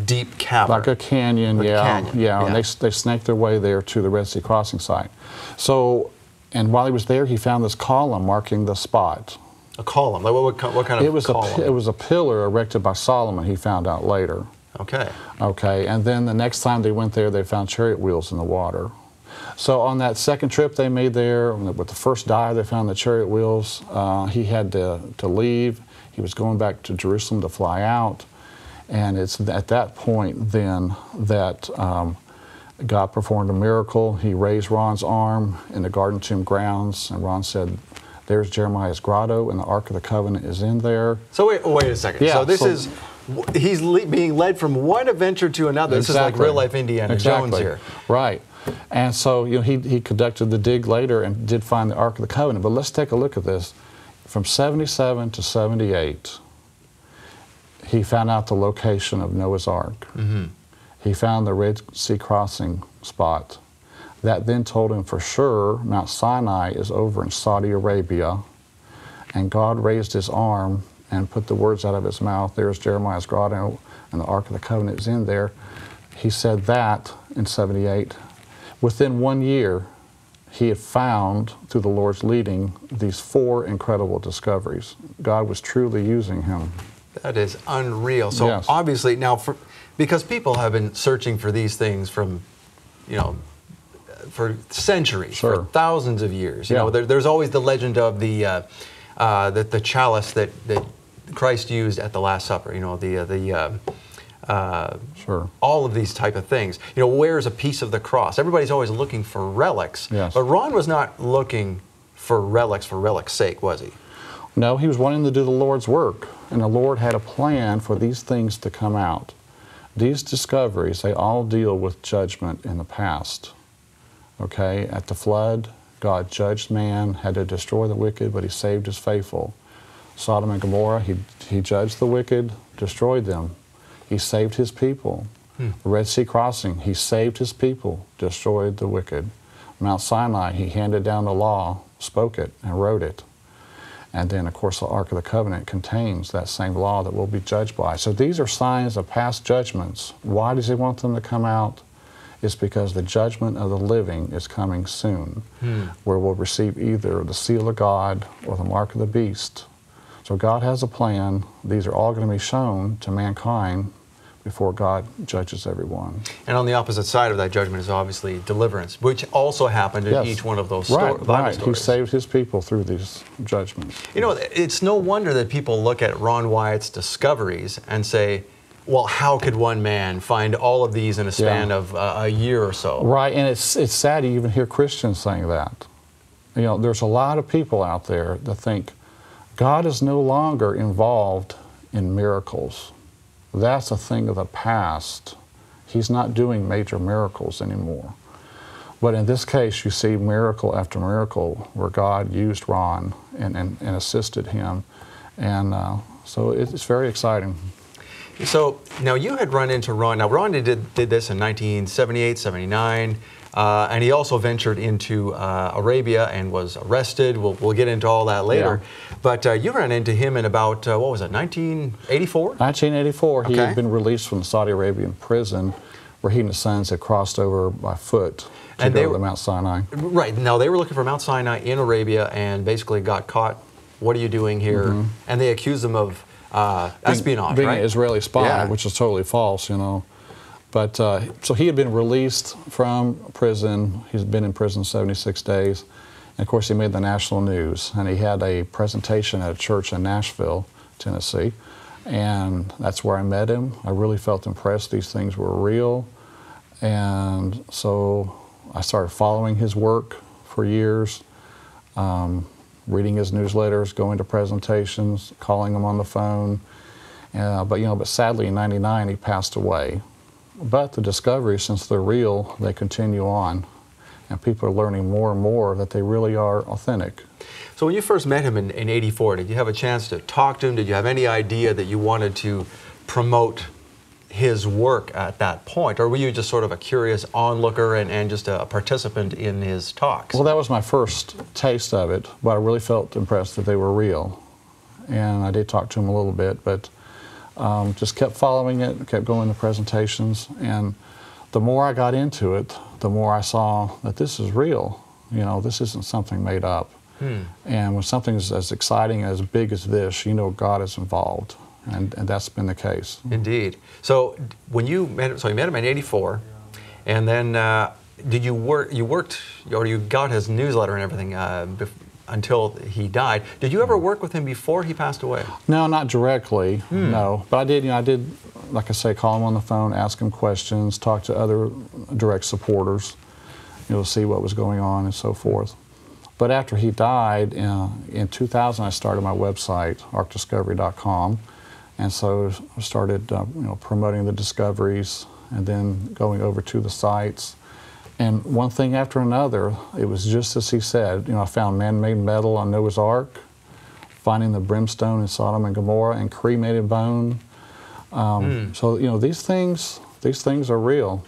deep cavern. Like a canyon, like a canyon. Yeah. And they snaked their way there to the Red Sea crossing site. So, and while he was there, he found this column marking the spot. A column? Like what kind of column? It was a pillar erected by Solomon, he found out later. Okay. Okay, and then the next time they went there, they found chariot wheels in the water. So on that second trip they made there, with the first dive they found the chariot wheels. He had to leave. He was going back to Jerusalem to fly out. And it's at that point then that God performed a miracle. He raised Ron's arm in the Garden Tomb grounds, and Ron said, "There's Jeremiah's grotto, and the Ark of the Covenant is in there." So wait a second. Yeah, he's being led from one adventure to another. This is like real life Indiana Jones here. Right. And so he conducted the dig later and did find the Ark of the Covenant. But let's take a look at this. From 77 to 78, he found out the location of Noah's Ark. Mm-hmm. He found the Red Sea crossing spot. That then told him for sure Mount Sinai is over in Saudi Arabia. And God raised his arm and put the words out of his mouth. There's Jeremiah's grotto, and the Ark of the Covenant is in there. He said that in 78. Within 1 year, he had found, through the Lord's leading, these 4 incredible discoveries. God was truly using him. That is unreal. So yes. Obviously now, because people have been searching for these things from, for centuries, sure. for thousands of years. Yeah. There's always the legend of the chalice that Christ used at the Last Supper. Sure. All of these type of things. Where's a piece of the cross? Everybody's always looking for relics. Yes. But Ron was not looking for relics' sake, was he? No, he was wanting to do the Lord's work. And the Lord had a plan for these things to come out. These discoveries, they all deal with judgment in the past. Okay? At the flood, God judged man, had to destroy the wicked, but he saved his faithful. Sodom and Gomorrah, he judged the wicked, destroyed them. He saved his people. The Red Sea crossing, he saved his people, destroyed the wicked. Mount Sinai, he handed down the law, spoke it, and wrote it. And then, of course, the Ark of the Covenant contains that same law that we'll be judged by. So these are signs of past judgments. Why does he want them to come out? It's because the judgment of the living is coming soon, where we'll receive either the seal of God or the mark of the beast. So God has a plan. These are all going to be shown to mankind before God judges everyone. And on the opposite side of that judgment is obviously deliverance, which also happened in each one of those Bible stories. He saved his people through these judgments. It's no wonder that people look at Ron Wyatt's discoveries and say, well, how could one man find all of these in a span of a year or so? Right, and it's sad to even hear Christians saying that. There's a lot of people out there that think God is no longer involved in miracles. That's a thing of the past. He's not doing major miracles anymore. But in this case, you see miracle after miracle where God used Ron and assisted him. And so it's very exciting. So now you had run into Ron. Now Ron did this in 1978, 79. And he also ventured into Arabia and was arrested. We'll get into all that later. Yeah. But you ran into him in about, what was it, 1984? 1984. Okay. He had been released from the Saudi Arabian prison where he and his sons had crossed over by foot to go to Mount Sinai. Right. Now, they were looking for Mount Sinai in Arabia and basically got caught. What are you doing here? Mm-hmm. And they accused him of espionage, being right? an Israeli spy, which is totally false, But so he had been released from prison. He's been in prison 76 days. And of course, he made the national news. And he had a presentation at a church in Nashville, Tennessee. And that's where I met him. I really felt impressed these things were real. And so I started following his work for years, reading his newsletters, going to presentations, calling him on the phone. But sadly in '99 he passed away. But the discoveries, since they're real, they continue on. And people are learning more and more that they really are authentic. So when you first met him in '84, did you have a chance to talk to him? Did you have any idea that you wanted to promote his work at that point? Or were you just sort of a curious onlooker and just a participant in his talks? Well, that was my first taste of it, but I really felt impressed that they were real. And I did talk to him a little bit, but just kept following it, kept going to presentations, and the more I got into it, the more I saw that this is real. This isn't something made up. And when something is as exciting, as big as this, you know God is involved. And that's been the case. Indeed. So when you met him, you met him in '84, and then did you work? You worked, or you got his newsletter and everything until he died. Did you ever work with him before he passed away? No, not directly. No, but I did. I did, like I say, call him on the phone, ask him questions, talk to other direct supporters, see what was going on and so forth. But after he died in 2000, I started my website, arcdiscovery.com. And so I started promoting the discoveries and then going over to the sites. And one thing after another, it was just as he said. I found man-made metal on Noah's Ark, finding the brimstone in Sodom and Gomorrah, and cremated bone. So these things are real.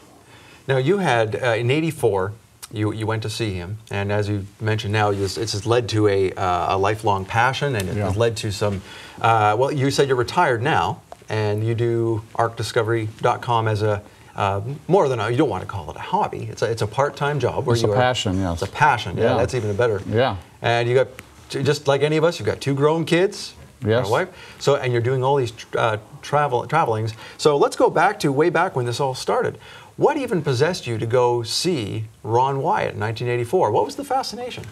Now you had in '84. You went to see him, and as you mentioned now, it's just led to a lifelong passion, and it has led to some, well, you said you're retired now, and you do arcdiscovery.com as a, more than you don't want to call it a hobby, it's a part-time job. It's a passion, yes. It's a passion, yeah, that's even better. Yeah. And you got, just like any of us, you've got 2 grown kids, yes. a wife, so, and you're doing all these travelings. So let's go back to way back when this all started. What even possessed you to go see Ron Wyatt in 1984? What was the fascination?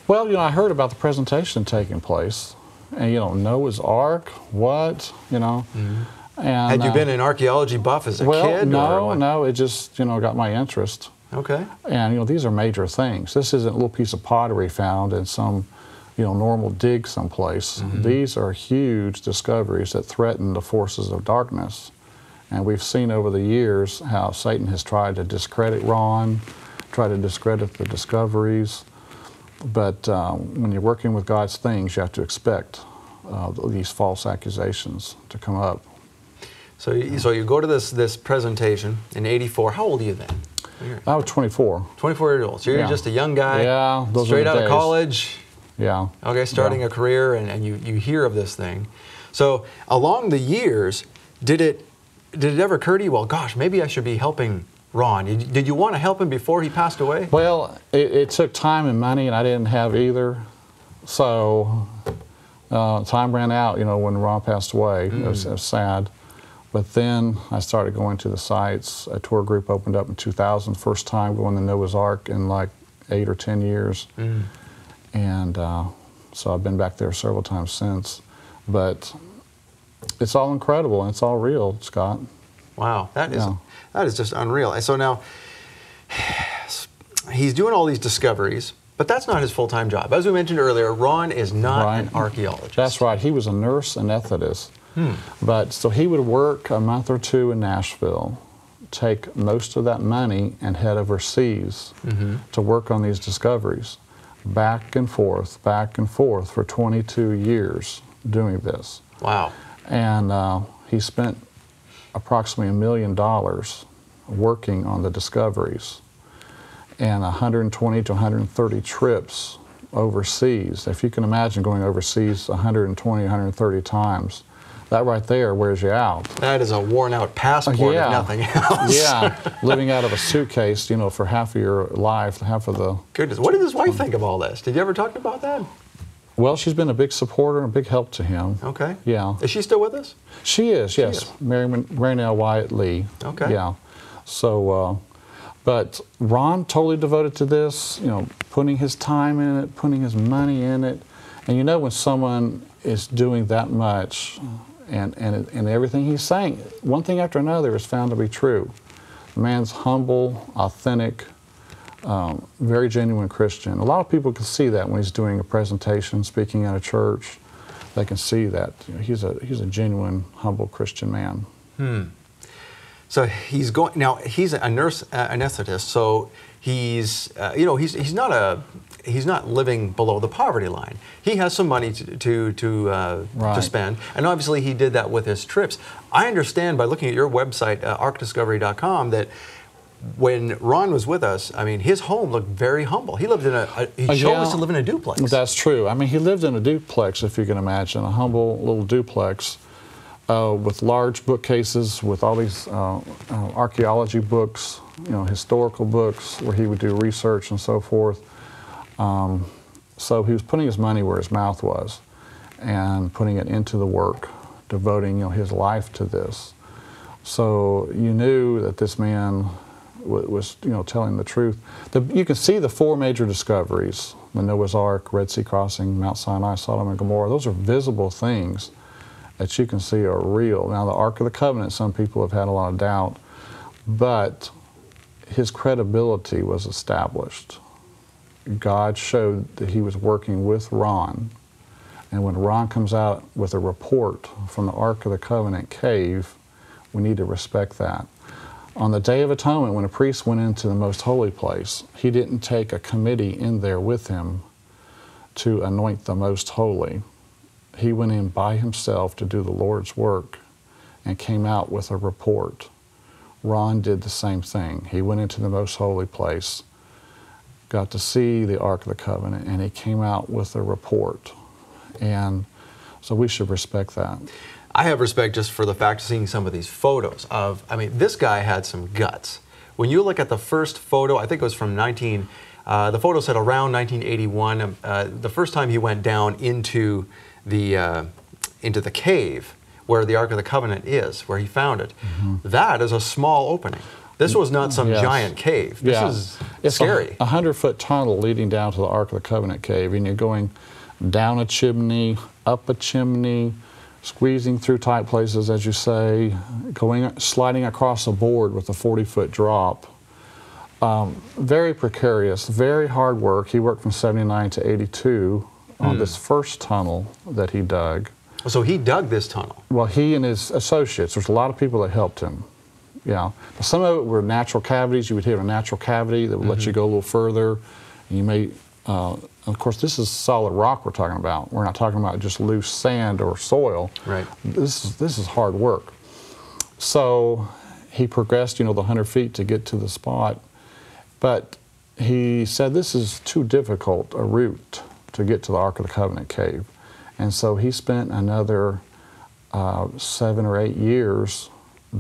Well, I heard about the presentation taking place, and Noah's Ark, what, And had you been an archaeology buff as a kid? No, it just got my interest. Okay. And these are major things. This isn't a little piece of pottery found in some normal dig someplace. These are huge discoveries that threaten the forces of darkness. And we've seen over the years how Satan has tried to discredit Ron, try to discredit the discoveries. But when you're working with God's things, you have to expect these false accusations to come up. So you go to this presentation in '84. How old are you then? I was 24. 24 years old. So you're just a young guy, those straight are the out of days. college. Yeah. Okay, starting a career, and you hear of this thing. So along the years, did it ever occur to you, well, gosh, maybe I should be helping Ron? Did you want to help him before he passed away? Well, it took time and money, and I didn't have either. So time ran out, when Ron passed away. It was sad. But then I started going to the sites. A tour group opened up in 2000, first time going to Noah's Ark in like 8 or 10 years. And so I've been back there several times since. But it's all incredible, and it's all real, Scott. Wow, that is just unreal. So now, he's doing all these discoveries, but that's not his full-time job. As we mentioned earlier, Ron is not an archaeologist. That's right. He was a nurse anesthetist. But so he would work a month or 2 in Nashville, take most of that money and head overseas to work on these discoveries. Back and forth for 22 years doing this. Wow. And he spent approximately $1 million working on the discoveries, and 120 to 130 trips overseas. If you can imagine going overseas 120, 130 times, that right there wears you out. That is a worn-out passport, if nothing else. Yeah, living out of a suitcase, for half of your life, half of the... Goodness, what did his wife think of all this? Did you ever talk about that? Well, she's been a big supporter and a big help to him. Okay. Yeah. Is she still with us? She is, yes. Mary Nell Wyatt Lee. Okay. Yeah. So, but Ron totally devoted to this, putting his time in it, putting his money in it. And when someone is doing that much and everything he's saying, one thing after another is found to be true. The man's humble, authentic, very genuine Christian. A lot of people can see that when he's doing a presentation, speaking at a church. They can see that he's a genuine, humble Christian man. So he's going now. He's a nurse anesthetist. So he's he's not living below the poverty line. He has some money to spend, and obviously he did that with his trips. I understand by looking at your website, arcdiscovery.com, that when Ron was with us, I mean, his home looked very humble. He lived in he showed us to live in a duplex. That's true. I mean, he lived in a duplex, if you can imagine, a humble little duplex with large bookcases with all these archaeology books, historical books where he would do research and so forth. So he was putting his money where his mouth was and putting it into the work, devoting his life to this. So you knew that this man was telling the truth. You can see the 4 major discoveries: the Noah's Ark, Red Sea crossing, Mount Sinai, Sodom and Gomorrah. Those are visible things that you can see are real. Now the Ark of the Covenant, some people have had a lot of doubt, but his credibility was established. God showed that he was working with Ron, and when Ron comes out with a report from the Ark of the Covenant cave, we need to respect that. On the Day of Atonement, when a priest went into the most holy place, he didn't take a committee in there with him to anoint the most holy. He went in by himself to do the Lord's work and came out with a report. Ron did the same thing. He went into the most holy place, got to see the Ark of the Covenant, and he came out with a report. And so we should respect that. I have respect just for the fact of seeing some of these photos of, I mean, this guy had some guts. When you look at the first photo, I think it was from the photo said around 1981, the first time he went down into the cave where the Ark of the Covenant is, where he found it. That is a small opening. This was not some giant cave. This is scary. It's a 100-foot tunnel leading down to the Ark of the Covenant cave, and you're going down a chimney, up a chimney, squeezing through tight places, as you say, sliding across a board with a 40-foot drop. Very precarious, very hard work. He worked from 79 to 82 on this first tunnel that he dug. So he dug this tunnel? Well, he and his associates. There's a lot of people that helped him. Yeah. Some of it were natural cavities. You would hit a natural cavity that would let you go a little further. You may, of course, this is solid rock we're talking about. We're not talking about just loose sand or soil. Right. This is hard work. So he progressed, the 100 feet to get to the spot. But he said this is too difficult a route to get to the Ark of the Covenant cave. And so he spent another 7 or 8 years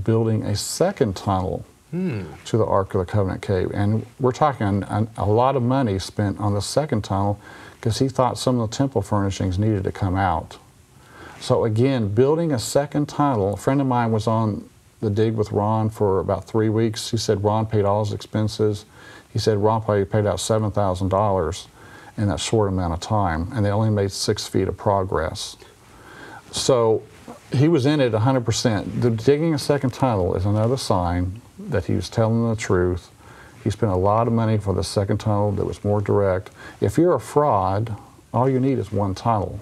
building a second tunnel to the Ark of the Covenant cave. And we're talking a lot of money spent on the second tunnel because he thought some of the temple furnishings needed to come out. So again, building a second tunnel, a friend of mine was on the dig with Ron for about 3 weeks. He said Ron paid all his expenses. He said Ron probably paid out $7,000 in that short amount of time, and they only made 6 feet of progress. So he was in it 100%. The digging a second tunnel is another sign that he was telling the truth. He spent a lot of money for the second tunnel that was more direct. If you're a fraud, all you need is one tunnel.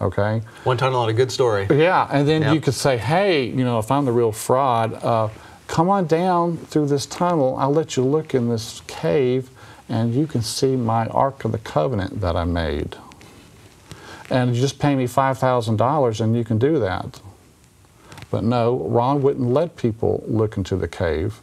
Okay? One tunnel and a good story. Yeah, and then you could say, hey, if I'm the real fraud, come on down through this tunnel. I'll let you look in this cave, and you can see my Ark of the Covenant that I made. And you just pay me $5,000 and you can do that. But no, Ron wouldn't let people look into the cave.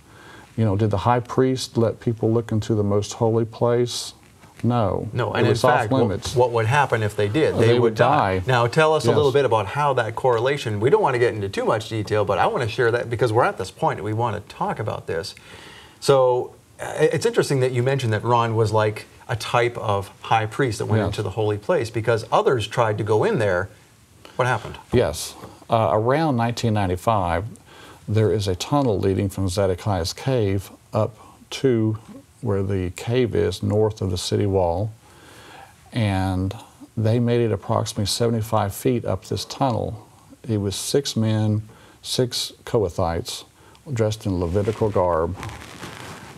Did the high priest let people look into the most holy place? No. No, and in fact, what would happen if they did? They would die. Now tell us a little bit about how that correlation, we don't want to get into too much detail, but I want to share that because we're at this point and we want to talk about this. So it's interesting that you mentioned that Ron was like a type of high priest that went into the holy place because others tried to go in there. What happened? Yes. Around 1995, there is a tunnel leading from Zedekiah's cave up to where the cave is north of the city wall, and they made it approximately 75 feet up this tunnel. It was 6 men, 6 Kohathites, dressed in Levitical garb.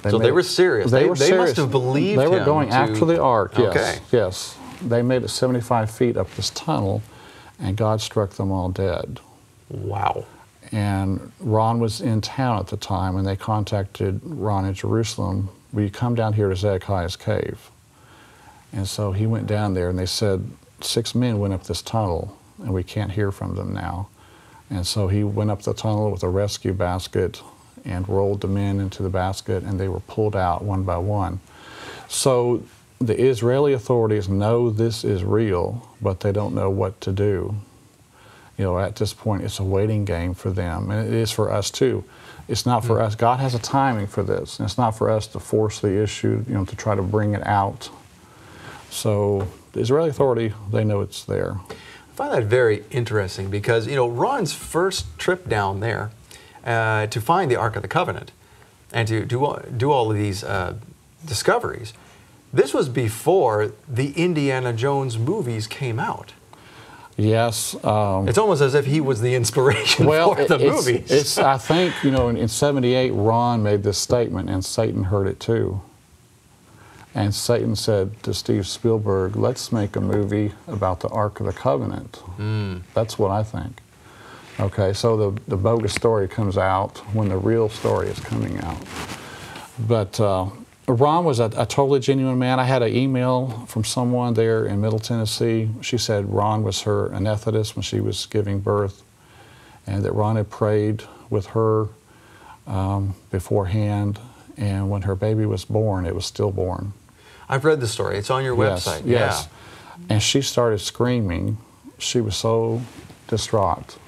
They were serious. They were serious. Must have believed They were going after the Ark, yes. Okay. Yes. They made it 75 feet up this tunnel, and God struck them all dead. Wow. And Ron was in town at the time, and they contacted Ron in Jerusalem, will you come down here to Zedekiah's cave? And so he went down there, and they said 6 men went up this tunnel, and we can't hear from them now. And so he went up the tunnel with a rescue basket and rolled the men into the basket, and they were pulled out one by one. So the Israeli authorities know this is real, but they don't know what to do. At this point, it's a waiting game for them, and it is for us too. It's not for us. God has a timing for this, and it's not for us to force the issue, to try to bring it out. So the Israeli Authority, they know it's there. I find that very interesting because, you know, Ron's first trip down there to find the Ark of the Covenant and to do all of these discoveries, this was before the Indiana Jones movies came out. Yes. It's almost as if he was the inspiration for the movies. I think, you know, in 78, Ron made this statement, and Satan heard it too. And Satan said to Steve Spielberg, let's make a movie about the Ark of the Covenant. That's what I think. Okay, so the bogus story comes out when the real story is coming out. But Ron was a totally genuine man. I had an email from someone there in Middle Tennessee. She said Ron was her anesthetist when she was giving birth, and that Ron had prayed with her beforehand, and when her baby was born, it was stillborn. I've read the story. It's on your website. Yes. And she started screaming. She was so distraught.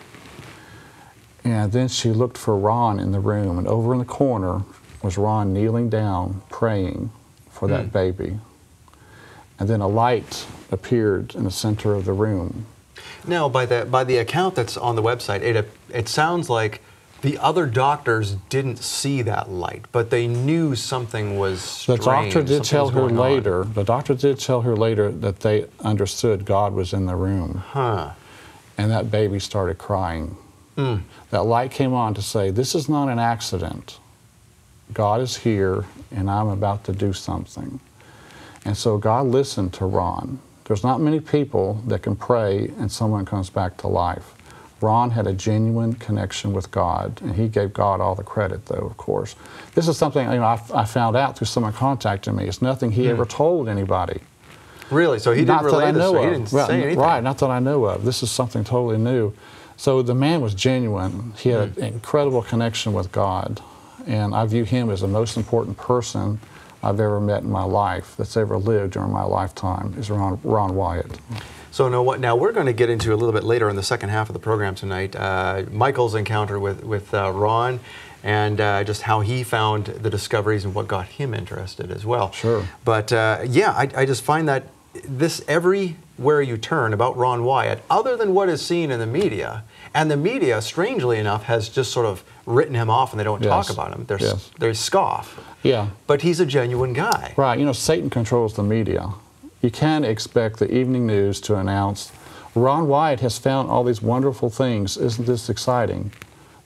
And then she looked for Ron in the room, and over in the corner was Ron kneeling down, praying for that baby. And then a light appeared in the center of the room. Now, by the account that's on the website, it sounds like the other doctors didn't see that light, but they knew something was strange. The doctor did tell her later. The doctor did tell her later that they understood God was in the room. And that baby started crying. That light came on to say, this is not an accident. God is here, and I'm about to do something. And so God listened to Ron. There's not many people that can pray and someone comes back to life. Ron had a genuine connection with God, and he gave God all the credit, though, of course. This is something, you know, I found out through someone contacting me. It's nothing he ever told anybody. Really? So he didn't relay this, so he didn't say anything? Right, not that I know of. This is something totally new. So the man was genuine. He had an incredible connection with God, and I view him as the most important person I've ever met in my life, that's ever lived during my lifetime, is Ron Wyatt. So now we're going to get into a little bit later in the second half of the program tonight, Michael's encounter with Ron, and just how he found the discoveries and what got him interested as well. Sure. But yeah, I just find that this everywhere you turn about Ron Wyatt, other than what is seen in the media, and the media, strangely enough, has just sort of written him off and they don't talk about him. They scoff. Yeah. But he's a genuine guy. Right. You know, Satan controls the media. You can't expect the evening news to announce, Ron Wyatt has found all these wonderful things. Isn't this exciting?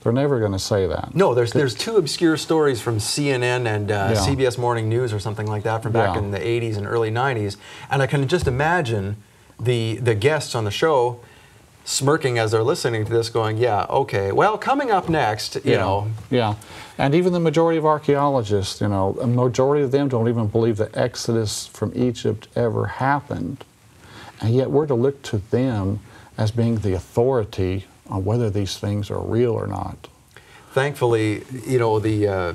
They're never going to say that. No, there's two obscure stories from CNN and CBS Morning News or something like that from back in the 80s and early 90s. And I can just imagine the guests on the show smirking as they're listening to this going, yeah, okay, well, coming up next, you know. Yeah, and even the majority of archaeologists, you know, a majority of them don't even believe the Exodus from Egypt ever happened. And yet we're to look to them as being the authority on whether these things are real or not. Thankfully, you know, the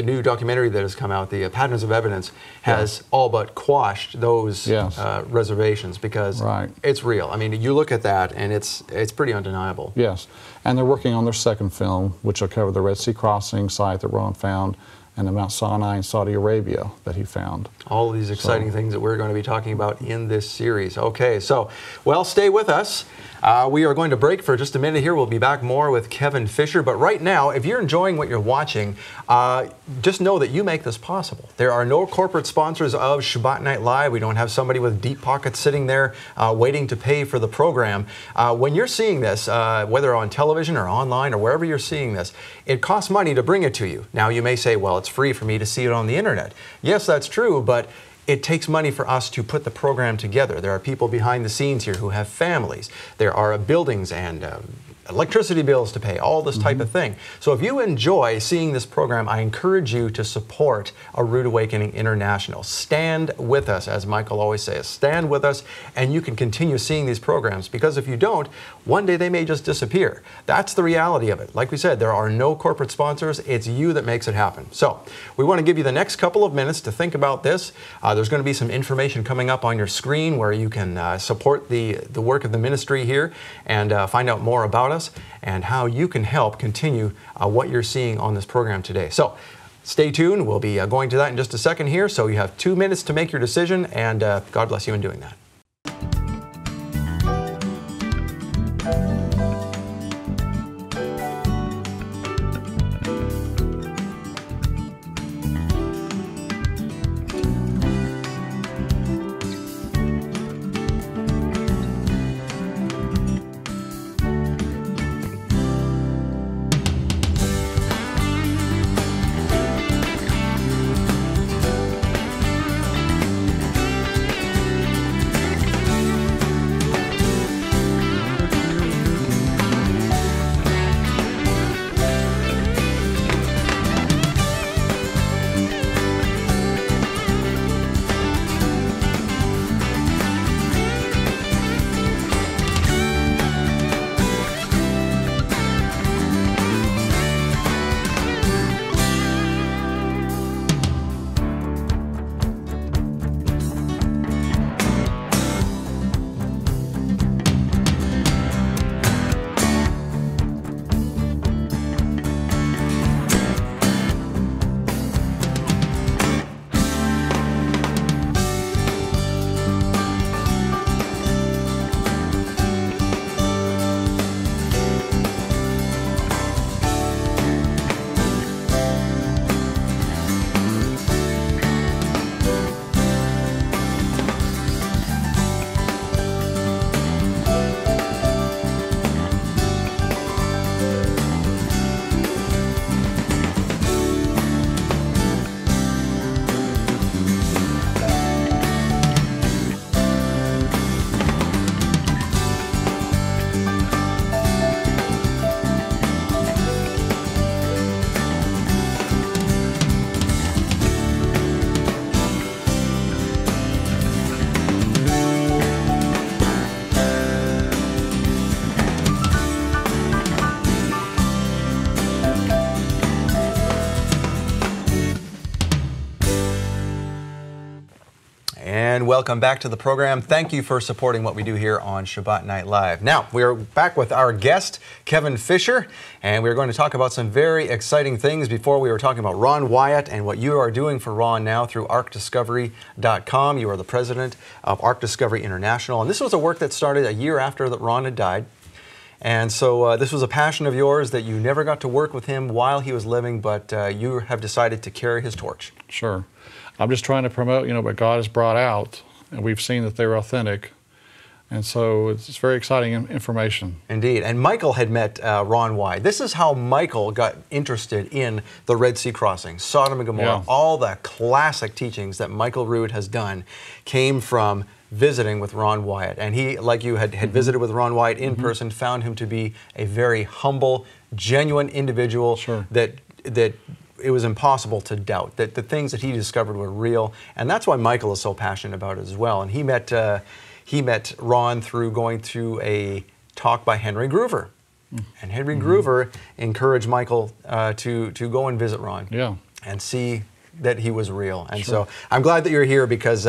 new documentary that has come out, the Patterns of Evidence, has all but quashed those reservations because it's real. I mean, you look at that and it's pretty undeniable. Yes, and they're working on their second film, which will cover the Red Sea crossing site that Ron found and the Mount Sinai in Saudi Arabia that he found. All of these exciting things that we're going to be talking about in this series. Okay, so, well, stay with us. We are going to break for just a minute here. We'll be back more with Kevin Fisher. But right now, if you're enjoying what you're watching, just know that you make this possible. There are no corporate sponsors of Shabbat Night Live. We don't have somebody with deep pockets sitting there waiting to pay for the program. When you're seeing this, whether on television or online or wherever you're seeing this, it costs money to bring it to you. Now, you may say, well, it's free for me to see it on the internet. Yes, that's true, but it takes money for us to put the program together. There are people behind the scenes here who have families. There are buildings and electricity bills to pay, all this type of thing. So if you enjoy seeing this program, I encourage you to support A Rood Awakening International. Stand with us, as Michael always says. Stand with us, and you can continue seeing these programs, because if you don't, one day they may just disappear. That's the reality of it. Like we said, there are no corporate sponsors. It's you that makes it happen. So we want to give you the next couple of minutes to think about this. There's going to be some information coming up on your screen where you can support the work of the ministry here and find out more about us and how you can help continue what you're seeing on this program today. So Stay tuned. We'll be going to that in just a second here. So you have 2 minutes to make your decision, and God bless you in doing that. And welcome back to the program. Thank you for supporting what we do here on Shabbat Night Live. Now, we are back with our guest, Kevin Fisher, and we're going to talk about some very exciting things. Before, we were talking about Ron Wyatt and what you are doing for Ron now through arcdiscovery.com. You are the president of Ark Discovery International, and this was a work that started a year after that Ron had died. And so this was a passion of yours that you never got to work with him while he was living, but you have decided to carry his torch. Sure. I'm just trying to promote, what God has brought out, and we've seen that they're authentic. And so it's very exciting information. Indeed. And Michael had met Ron Wyatt. This is how Michael got interested in the Red Sea crossing, Sodom and Gomorrah. Yeah. All the classic teachings that Michael Rood has done came from visiting with Ron Wyatt. And he, like you, had visited with Ron Wyatt in person, found him to be a very humble, genuine individual. Sure. that it was impossible to doubt that the things that he discovered were real. And that's why Michael is so passionate about it as well. And he met Ron through going to a talk by Henry Groover. And Henry Groover encouraged Michael to go and visit Ron and see that he was real. And so I'm glad that you're here, because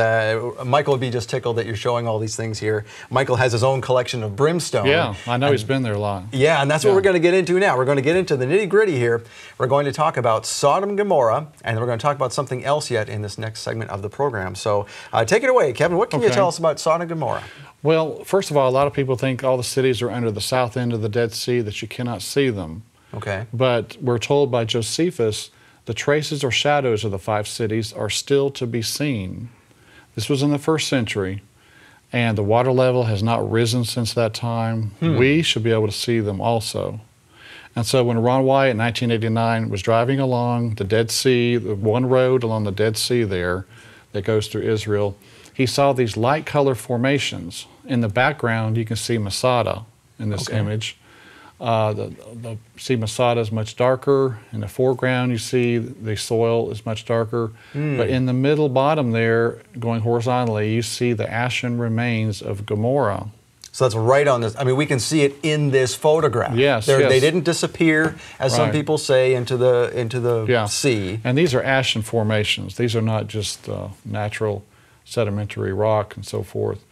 Michael would be just tickled that you're showing all these things here. Michael has his own collection of brimstone. Yeah, I know he's been there a lot. Yeah, and that's what we're going to get into now. We're going to get into the nitty-gritty here. We're going to talk about Sodom and Gomorrah, and then we're going to talk about something else yet in this next segment of the program. So take it away, Kevin. What can you tell us about Sodom and Gomorrah? Well, first of all, a lot of people think all the cities are under the south end of the Dead Sea, that you cannot see them. Okay. But we're told by Josephus, the traces or shadows of the 5 cities are still to be seen. This was in the 1st century, and the water level has not risen since that time. We should be able to see them also. And so when Ron Wyatt in 1989 was driving along the Dead Sea, the one road along the Dead Sea there that goes through Israel, he saw these light color formations. In the background, you can see Masada in this image. See Masada is much darker. In the foreground, you see the soil is much darker. But in the middle bottom there, going horizontally, you see the ashen remains of Gomorrah. So that's right on this. I mean, we can see it in this photograph. Yes, They didn't disappear, as some people say, into the sea. And these are ashen formations. These are not just natural sedimentary rock and so forth.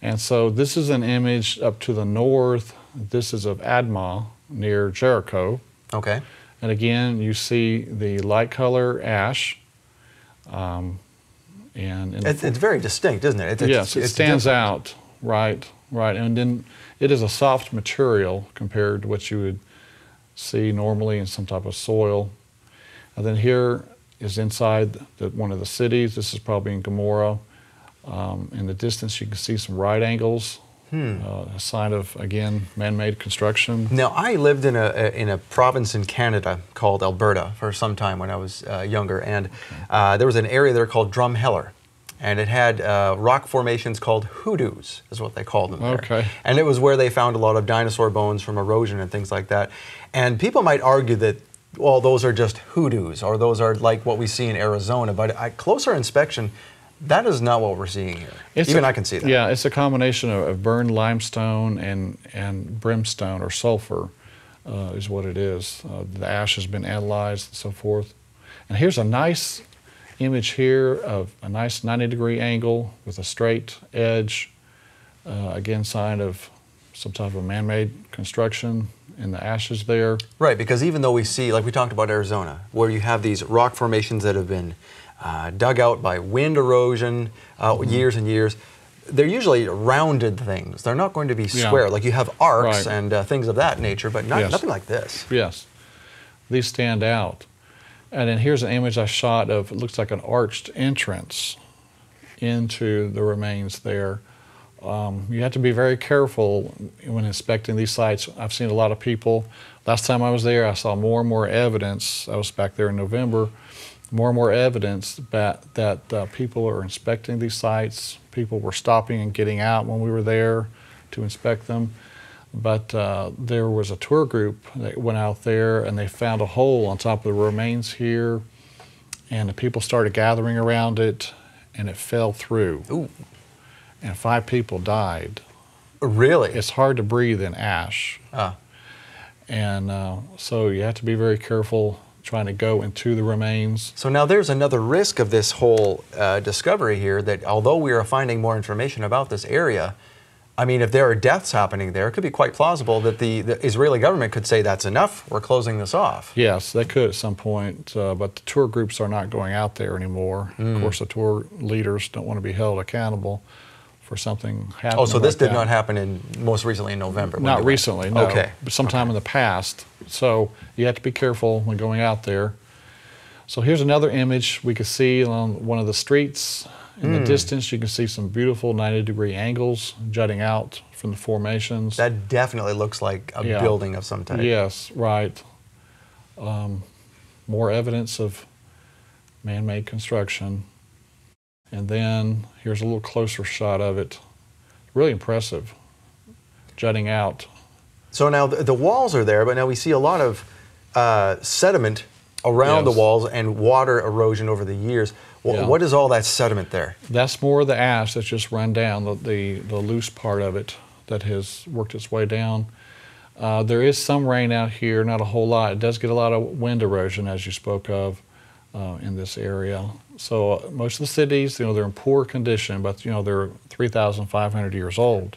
And so this is an image up to the north. This is of Admah near Jericho. Okay. And again, you see the light color ash. It's very distinct, isn't it? Yes, it stands out, right. And then it is a soft material compared to what you would see normally in some type of soil. And then here is inside one of the cities. This is probably in Gomorrah. In the distance, you can see some right angles. A sign of, again, man-made construction. Now, I lived in a province in Canada called Alberta for some time when I was younger, and there was an area there called Drumheller, and it had rock formations called hoodoos, is what they called them there. Okay. And it was where they found a lot of dinosaur bones from erosion and things like that. And people might argue that, well, those are just hoodoos, or those are like what we see in Arizona, but at closer inspection, that is not what we're seeing here. Even I can see that. Yeah, it's a combination of burned limestone and brimstone or sulfur is what it is. The ash has been analyzed and so forth. And here's a nice image here of a nice 90-degree angle with a straight edge. Again, sign of some type of man-made construction in the ashes there. Right, because even though we see, like we talked about Arizona, where you have these rock formations that have been dug out by wind erosion, years and years. They're usually rounded things. They're not going to be square. Like you have arcs and things of that nature, but nothing like this. Yes, these stand out. And then here's an image I shot of, it looks like an arched entrance into the remains there. You have to be very careful when inspecting these sites. I've seen a lot of people. Last time I was there, I saw more and more evidence. I was back there in November. More and more evidence that people are inspecting these sites. People were stopping and getting out when we were there to inspect them. But there was a tour group that went out there and they found a hole on top of the remains here, and the people started gathering around it, and it fell through. Ooh. And 5 people died. Really? It's hard to breathe in ash. And so you have to be very careful trying to go into the remains. So now there's another risk of this whole discovery here, that although we are finding more information about this area, I mean, if there are deaths happening there, it could be quite plausible that the Israeli government could say that's enough, we're closing this off. Yes, they could at some point, but the tour groups are not going out there anymore. Of course, the tour leaders don't want to be held accountable for something happening. Oh, so this did not happen most recently in November? Not recently, no. Okay. But sometime in the past. So you have to be careful when going out there. So here's another image we could see along one of the streets. In the distance, you can see some beautiful 90-degree angles jutting out from the formations. That definitely looks like a building of some type. Yes, right. More evidence of man-made construction. And then here's a little closer shot of it. Really impressive, jutting out. So now the walls are there, but now we see a lot of sediment around the walls and water erosion over the years. What is all that sediment there? That's more of the ash that's just run down, the loose part of it that has worked its way down. There is some rain out here, not a whole lot. It does get a lot of wind erosion, as you spoke of, in this area. So most of the cities, they're in poor condition, but they're 3,500 years old.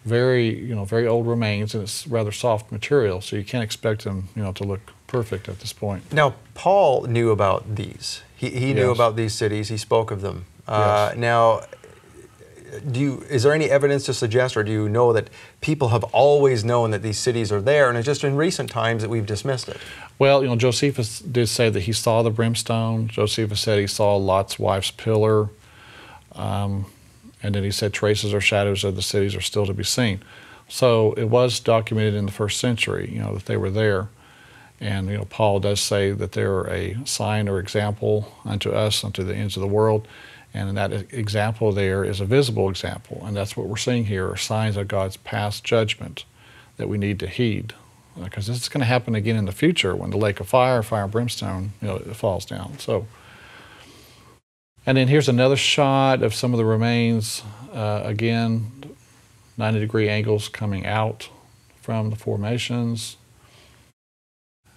Very old remains, and it's rather soft material, so you can't expect them, to look perfect at this point. Now, Paul knew about these. He knew about these cities. He spoke of them. Now, is there any evidence to suggest, or do you know that people have always known that these cities are there, and it's just in recent times that we've dismissed it? Well, Josephus did say that he saw the brimstone. Josephus said he saw Lot's wife's pillar. And then he said traces or shadows of the cities are still to be seen. So it was documented in the 1st century, that they were there. And Paul does say that they're a sign or example unto us, unto the ends of the world. And that example there is a visible example. And that's what we're seeing here, are signs of God's past judgment that we need to heed. Because this is going to happen again in the future when the lake of fire and brimstone, it falls down. So. And then here's another shot of some of the remains. Again, 90-degree angles coming out from the formations.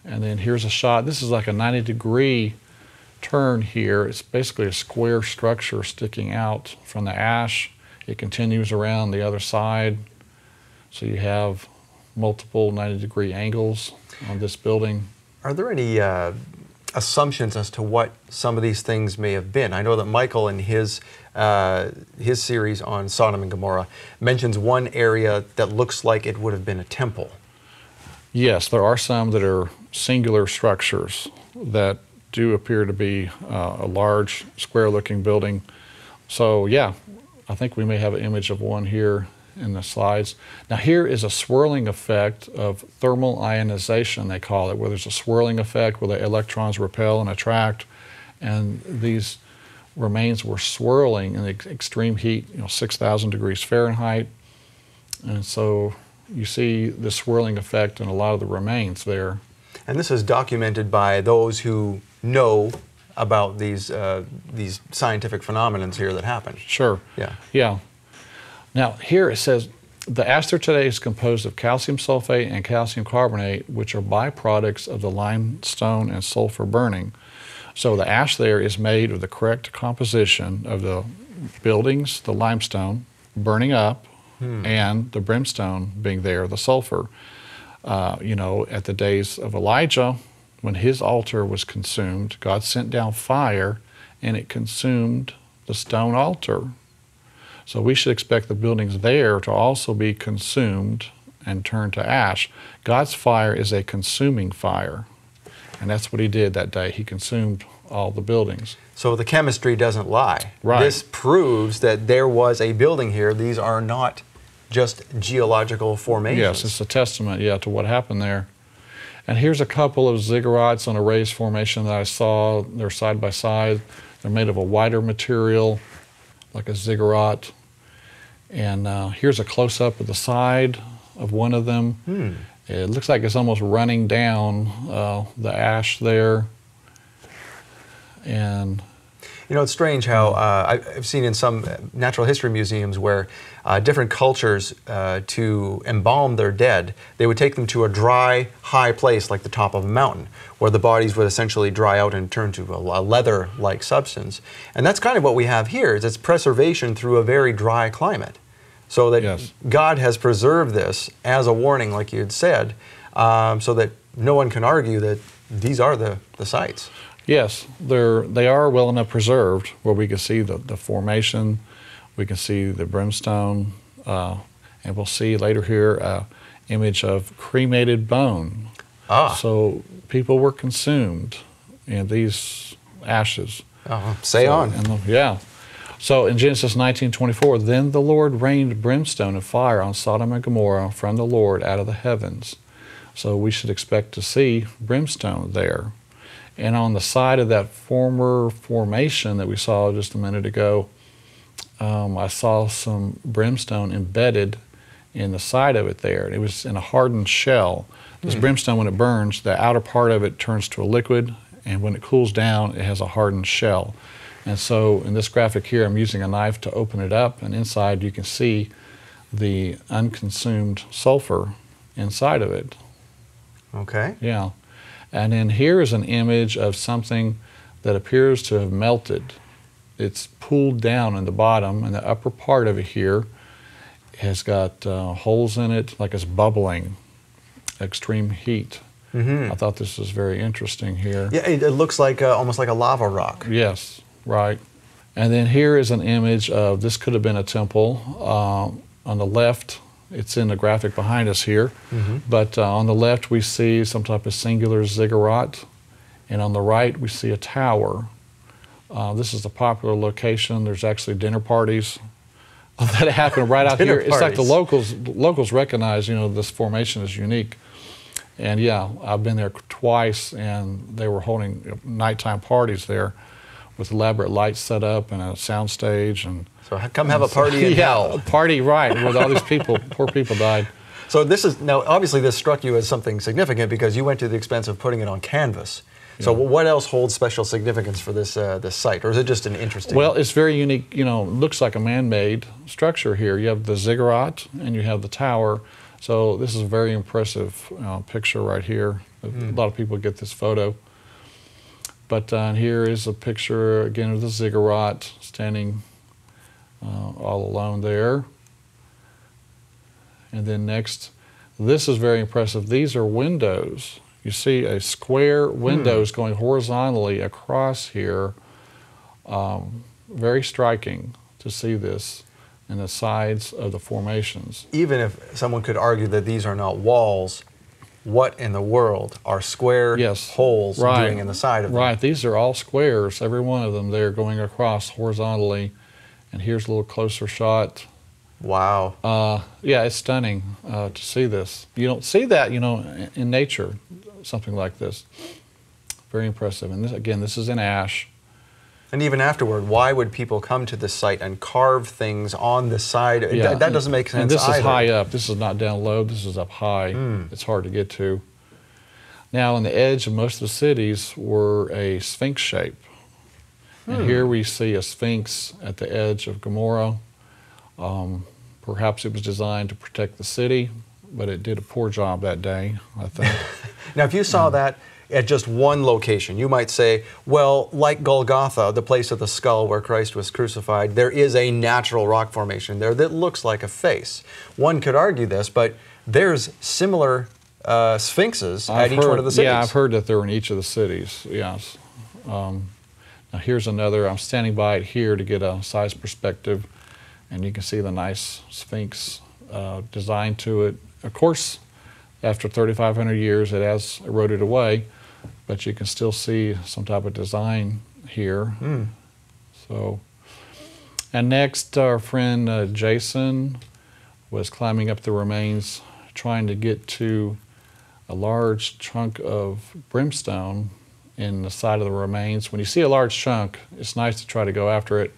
And then here's a shot. This is like a 90-degree turn here. It's basically a square structure sticking out from the ash. It continues around the other side. So you have multiple 90-degree angles on this building. Are there any assumptions as to what some of these things may have been? I know that Michael in his series on Sodom and Gomorrah mentions one area that looks like it would have been a temple. Yes, there are some that are singular structures that do appear to be a large square-looking building. So yeah, I think we may have an image of one here in the slides. Now here is a swirling effect of thermal ionization, they call it, where there's a swirling effect where the electrons repel and attract, and these remains were swirling in extreme heat, 6,000 degrees Fahrenheit, and so you see the swirling effect in a lot of the remains there. And this is documented by those who know about these scientific phenomena here that happen. Sure. Yeah. Yeah. Now here it says, the ash there today is composed of calcium sulfate and calcium carbonate, which are byproducts of the limestone and sulfur burning. So the ash there is made of the correct composition of the buildings, the limestone, burning up, and the brimstone being there, the sulfur. At the days of Elijah, when his altar was consumed, God sent down fire and it consumed the stone altar. So we should expect the buildings there to also be consumed and turned to ash. God's fire is a consuming fire, and that's what he did that day. He consumed all the buildings. So the chemistry doesn't lie. Right. This proves that there was a building here. These are not just geological formations. Yes, it's a testament, to what happened there. And here's a couple of ziggurats on a raised formation that I saw. They're side by side. They're made of a whiter material, like a ziggurat. And here's a close-up of the side of one of them. It looks like it's almost running down the ash there. And it's strange how I've seen in some natural history museums where different cultures, to embalm their dead, they would take them to a dry, high place like the top of a mountain, where the bodies would essentially dry out and turn to a leather-like substance. And that's kind of what we have here, is it's preservation through a very dry climate. So that God has preserved this as a warning, like you had said, so that no one can argue that these are the sites. Yes, they are well enough preserved where we can see the formation, we can see the brimstone, and we'll see later here an image of cremated bone. So people were consumed in these ashes. Say on. So in Genesis 19:24, then the Lord rained brimstone and fire on Sodom and Gomorrah from the Lord out of the heavens. So we should expect to see brimstone there. And on the side of that former formation that we saw just a minute ago, I saw some brimstone embedded in the side of it there. It was in a hardened shell. This brimstone, when it burns, the outer part of it turns to a liquid, and when it cools down, it has a hardened shell. And so in this graphic here, I'm using a knife to open it up, and inside you can see the unconsumed sulfur inside of it. Okay. Yeah. And then here is an image of something that appears to have melted. It's pooled down in the bottom, and the upper part of it here has got holes in it, like it's bubbling, extreme heat. I thought this was very interesting here. Yeah, it looks like almost like a lava rock. Yes, right. And then here is an image of, this could have been a temple. On the left, it's in the graphic behind us here, but on the left we see some type of singular ziggurat, and on the right we see a tower. This is a popular location. There's actually dinner parties that happen right out here. It's like the locals recognize, this formation is unique. And yeah, I've been there twice, and they were holding nighttime parties there with elaborate lights set up and a sound stage. And so come have a party in hell. A party, right, with all these people, poor people died. So this is, now obviously this struck you as something significant because you went to the expense of putting it on canvas. So what else holds special significance for this this site, or is it just an interesting? Well, it's very unique. Looks like a man-made structure here. You have the ziggurat and you have the tower. So this is a very impressive picture right here. A lot of people get this photo. But here is a picture again of the ziggurat standing all alone there. And then next, this is very impressive. These are windows. You see a square windows going horizontally across here. Very striking to see this in the sides of the formations. Even if someone could argue that these are not walls, what in the world are square holes doing in the side of them? Right, these are all squares, every one of them there going across horizontally. And here's a little closer shot. Wow. Yeah, it's stunning to see this. You don't see that, you know, in nature, something like this. Very impressive. And this, again, this is in ash. And even afterward, why would people come to this site and carve things on the side? Yeah. That doesn't make sense And this either. is high up. This is not down low. This is up high. It's hard to get to. Now, on the edge of most of the cities were a sphinx shape. And here we see a sphinx at the edge of Gomorrah. Perhaps it was designed to protect the city, but it did a poor job that day, I think. Now, if you saw that at just one location, you might say, well, like Golgotha, the place of the skull where Christ was crucified, there is a natural rock formation there that looks like a face. One could argue this, but there's similar sphinxes at each one of the cities. Yeah, I've heard that they're in each of the cities, yes. Now here's another. I'm standing by it here to get a size perspective, and you can see the nice sphinx design to it. Of course, after 3,500 years, it has eroded away, but you can still see some type of design here. So, and next, our friend Jason was climbing up the remains, trying to get to a large chunk of brimstone in the side of the remains. When you see a large chunk, it's nice to try to go after it.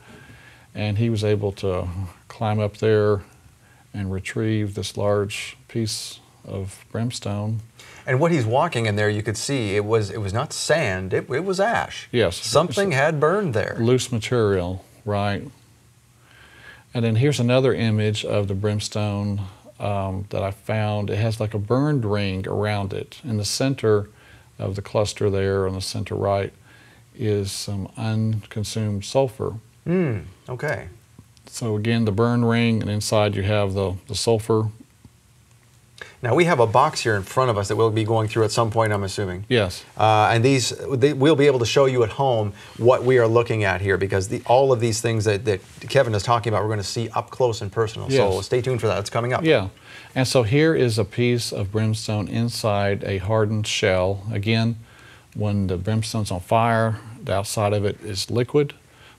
And he was able to climb up there and retrieve this large piece of brimstone. And what he's walking in there, you could see it was not sand, it was ash. Yes. Something had burned there. Loose material, right. And then here's another image of the brimstone that I found. It has like a burned ring around it. In the center of the cluster there on the center right is some unconsumed sulfur. Okay. So again, the burn ring, and inside you have the sulfur. Now we have a box here in front of us that we'll be going through at some point, I'm assuming. Yes. And we'll be able to show you at home what we are looking at here, because all of these things that Kevin is talking about, we're going to see up close and personal. Yes. So stay tuned for that. It's coming up. Yeah. And so here is a piece of brimstone inside a hardened shell. Again, when the brimstone's on fire, the outside of it is liquid.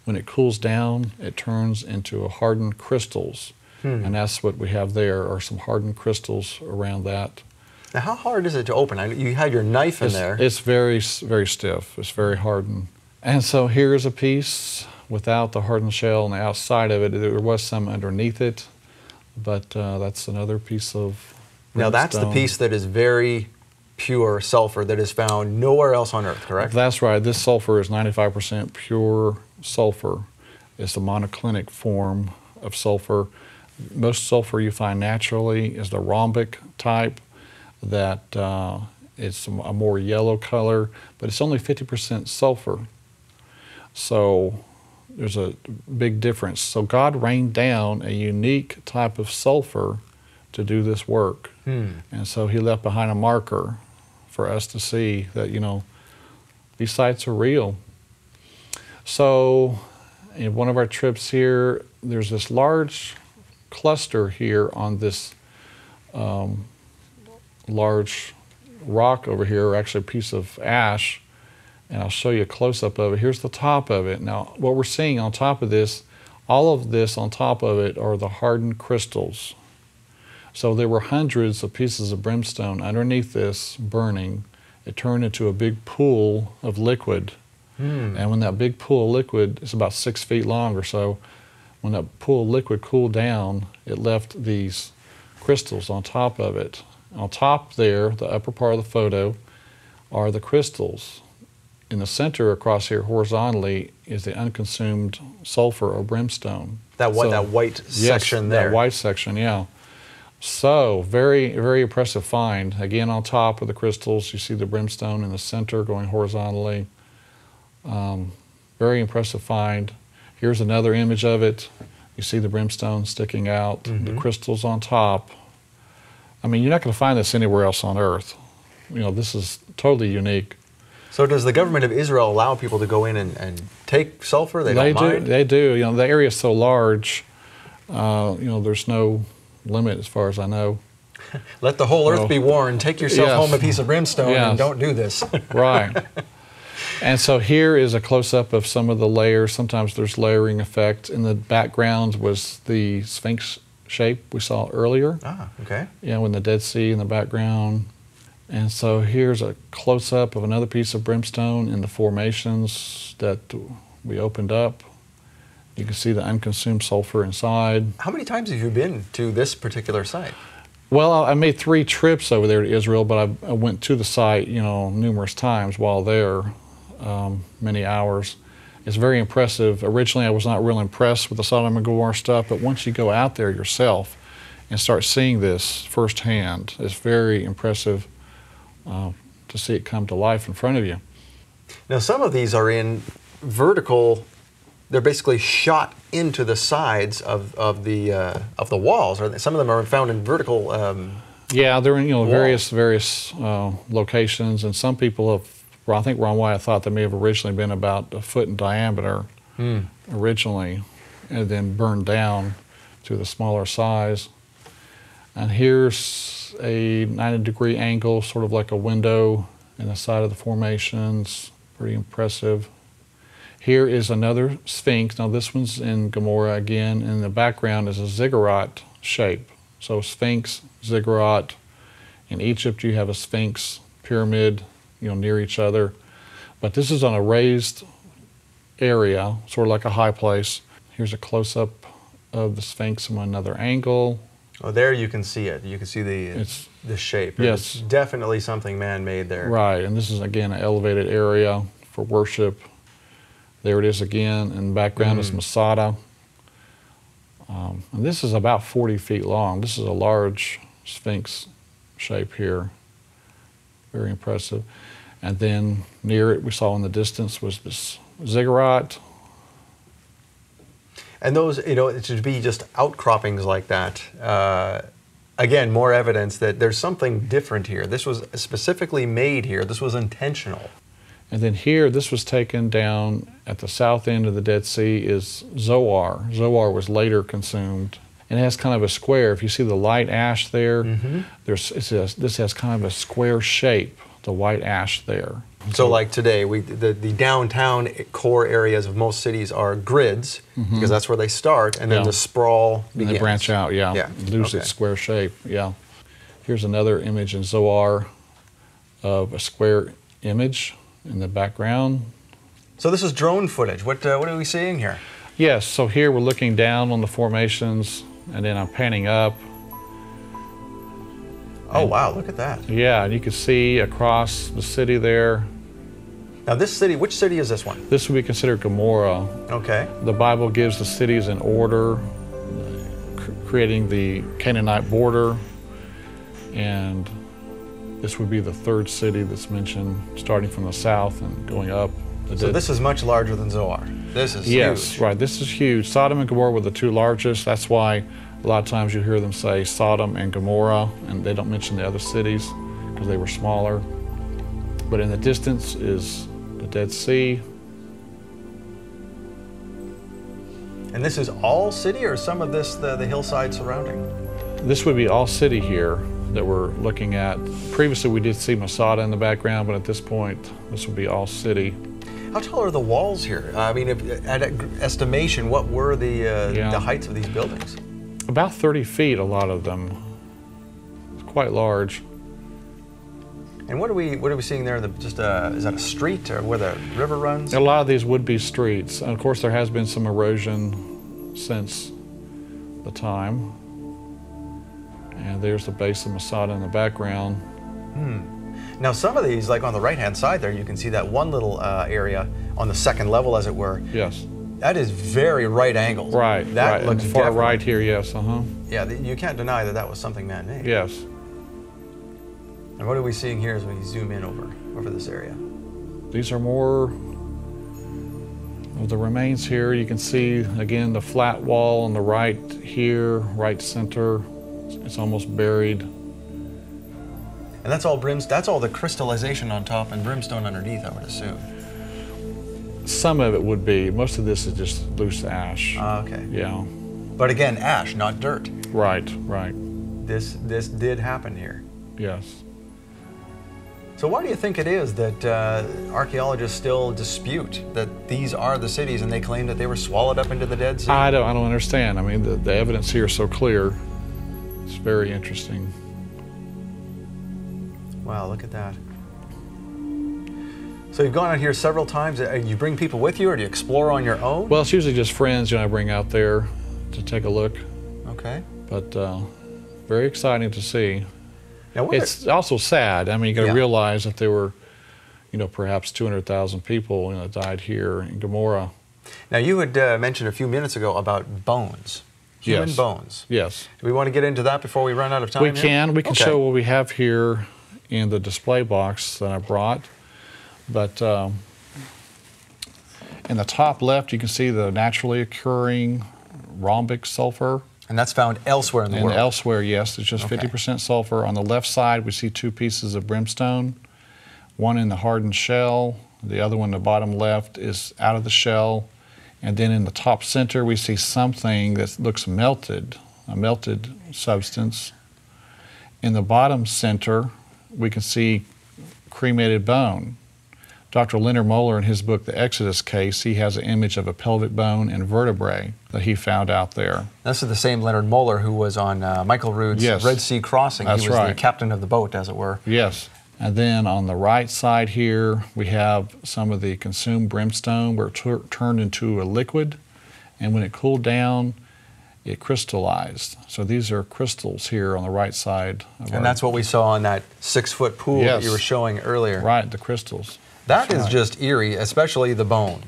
When it cools down, it turns into hardened crystals. And that's what we have there, are some hardened crystals around that. Now, how hard is it to open? You had your knife in there. It's very, very stiff. It's very hardened. And so here's a piece without the hardened shell on the outside of it. There was some underneath it, but that's another piece of brimstone. Now, that's the piece that is very pure sulfur that is found nowhere else on Earth, correct? That's right. This sulfur is 95% pure sulfur. It's the monoclinic form of sulfur. Most sulfur you find naturally is the rhombic type, that it's a more yellow color, but it's only 50% sulfur. So there's a big difference. So God rained down a unique type of sulfur to do this work. And so he left behind a marker for us to see that, you know, these sites are real. So in one of our trips here, there's this large cluster here on this large rock over here, or actually a piece of ash, and I'll show you a close-up of it. Here's the top of it. Now, what we're seeing on top of this, all of this on top of it are the hardened crystals. So there were hundreds of pieces of brimstone underneath this burning. It turned into a big pool of liquid. And when that big pool of liquid is about 6 feet long or so, when that pool of liquid cooled down, it left these crystals on top of it. On top there, the upper part of the photo, are the crystals. In the center across here horizontally is the unconsumed sulfur or brimstone. That white section there. That white section, yeah. So very, very impressive find. Again, on top of the crystals, you see the brimstone in the center going horizontally. Very impressive find. Here's another image of it. You see the brimstone sticking out, the crystals on top. I mean, you're not going to find this anywhere else on Earth. this is totally unique. So does the government of Israel allow people to go in and take sulfur? They don't mind? They do. The area is so large, there's no limit as far as I know. Let the whole earth be warned. Take yourself home a piece of brimstone and don't do this. Right. And so here is a close-up of some of the layers. Sometimes there's layering effect. In the background was the Sphinx shape we saw earlier. Ah, okay. In the Dead Sea in the background. And so here's a close-up of another piece of brimstone in the formations that we opened up. You can see the unconsumed sulfur inside. How many times have you been to this particular site? Well, I made 3 trips over there to Israel, but I went to the site, numerous times while there, many hours. It's very impressive. Originally, I was not real impressed with the Sodom and Gomorrah stuff, but once you go out there yourself and start seeing this firsthand, it's very impressive to see it come to life in front of you. Now, some of these are in vertical. They're basically shot into the sides of the walls. Or some of them are found in vertical. Yeah, they're in various locations, and some people have. Well, I think Ron Wyatt thought they may have originally been about a foot in diameter originally, and then burned down to the smaller size. And here's a 90-degree angle, sort of like a window in the side of the formations. Pretty impressive. Here is another Sphinx. Now this one's in Gomorrah again. In the background is a ziggurat shape. So Sphinx, ziggurat. In Egypt you have a Sphinx pyramid, near each other. But this is on a raised area, sort of like a high place. Here's a close-up of the Sphinx from another angle. Oh, there you can see it. You can see the shape. Yes. It's definitely something man-made there. Right, and this is again an elevated area for worship. There it is again, and the background is Masada. And this is about 40 feet long. This is a large Sphinx shape here. Very impressive. And then near it, we saw in the distance, was this ziggurat. And those, it should be just outcroppings like that. Again, more evidence that there's something different here. This was specifically made here. This was intentional. And then here, this was taken down at the south end of the Dead Sea is Zoar. Zoar was later consumed. And it has kind of a square. If you see the light ash there, this has kind of a square shape, the white ash there. So like today, the downtown core areas of most cities are grids, because that's where they start, and then the sprawl begins. And they branch out, lose its square shape, Here's another image in Zoar of a square image in the background. So this is drone footage. What are we seeing here? Yes, so here we're looking down on the formations, and then I'm panning up. Oh, wow, look at that. Yeah, and you can see across the city there. Now this city, which city is this one? This would be considered Gomorrah. Okay. The Bible gives the cities in order, creating the Canaanite border, and this would be the 3rd city that's mentioned, starting from the south and going up. So this is much larger than Zoar. This is huge. Yes, right, this is huge. Sodom and Gomorrah were the 2 largest. That's why a lot of times you hear them say Sodom and Gomorrah, and they don't mention the other cities because they were smaller. But in the distance is the Dead Sea. And this is all city, or some of this the hillside surrounding? This would be all city here that we're looking at. Previously we did see Masada in the background, but at this point this would be all city. How tall are the walls here? I mean, at estimation, what were the heights of these buildings? About 30 feet, a lot of them. It's quite large. And what are we seeing there? Is that a street or where the river runs? A lot of these would be streets. And of course, there has been some erosion since the time. And there's the base of Masada in the background. Now, some of these, like on the right-hand side there, you can see that one little area on the 2nd level, as it were. Yes. That is very right angled. Right. That looks far definitely, right here. Yes. Yeah, you can't deny that was something man-made. Yes. And what are we seeing here as we zoom in over this area? These are more of the remains here. You can see again the flat wall on the right here, right center. It's almost buried. And that's all that's all the crystallization on top and brimstone underneath, I would assume. Some of it would be. Most of this is just loose ash. Okay. Yeah. But again, ash, not dirt. Right, right. This did happen here. Yes. So why do you think it is that archaeologists still dispute that these are the cities and they claim that they were swallowed up into the Dead Sea? I don't understand. I mean, the evidence here is so clear. It's very interesting. Wow, look at that. So you've gone out here several times. You bring people with you, or do you explore on your own? Well, it's usually just friends, I bring out there to take a look. Okay. But very exciting to see. Now, it's also sad. I mean, you got to realize that there were, perhaps 200,000 people, died here in Gomorrah. Now, you had mentioned a few minutes ago about bones. Human bones. Yes. Do we want to get into that before we run out of time? We can. We can show what we have here in the display box that I brought. But in the top left, you can see the naturally occurring rhombic sulfur. And that's found elsewhere in the world? Elsewhere, yes. It's just 50% sulfur. On the left side, we see 2 pieces of brimstone, one in the hardened shell. The other one, the bottom left, is out of the shell. And then in the top center, we see something that looks melted, a melted substance. In the bottom center, we can see cremated bone. Dr. Leonard Moeller, in his book, The Exodus Case, he has an image of a pelvic bone and vertebrae that he found out there. This is the same Leonard Moeller who was on Michael Rood's Red Sea crossing. That's he was the captain of the boat, as it were. Yes. And then on the right side here, we have some of the consumed brimstone where it turned into a liquid, and when it cooled down, it crystallized. So these are crystals here on the right side. And that's what we saw in that 6-foot pool that you were showing earlier. Right, the crystals. That is just eerie, especially the bone.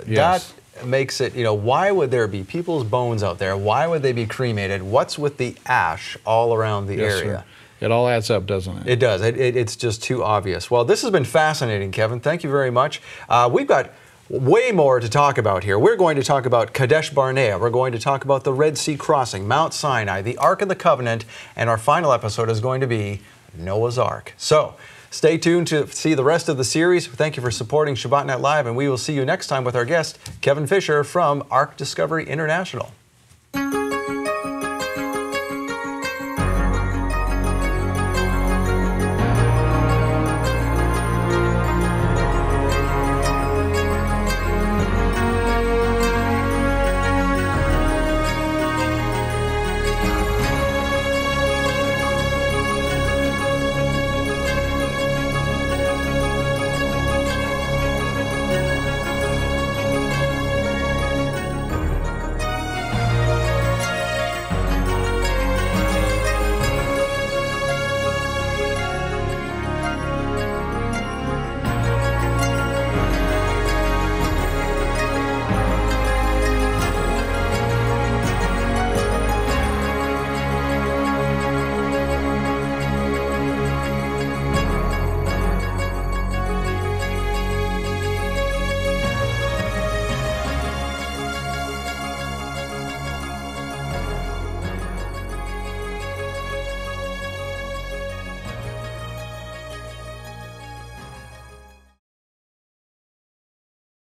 Yes. That makes it, why would there be people's bones out there? Why would they be cremated? What's with the ash all around the area? Sir. It all adds up, doesn't it? It does. It's just too obvious. Well, this has been fascinating, Kevin. Thank you very much. We've got way more to talk about here. We're going to talk about Kadesh Barnea. We're going to talk about the Red Sea crossing, Mount Sinai, the Ark of the Covenant, and our final episode is going to be Noah's Ark. So, stay tuned to see the rest of the series. Thank you for supporting Shabbat Night Live, and we will see you next time with our guest, Kevin Fisher from Ark Discovery International.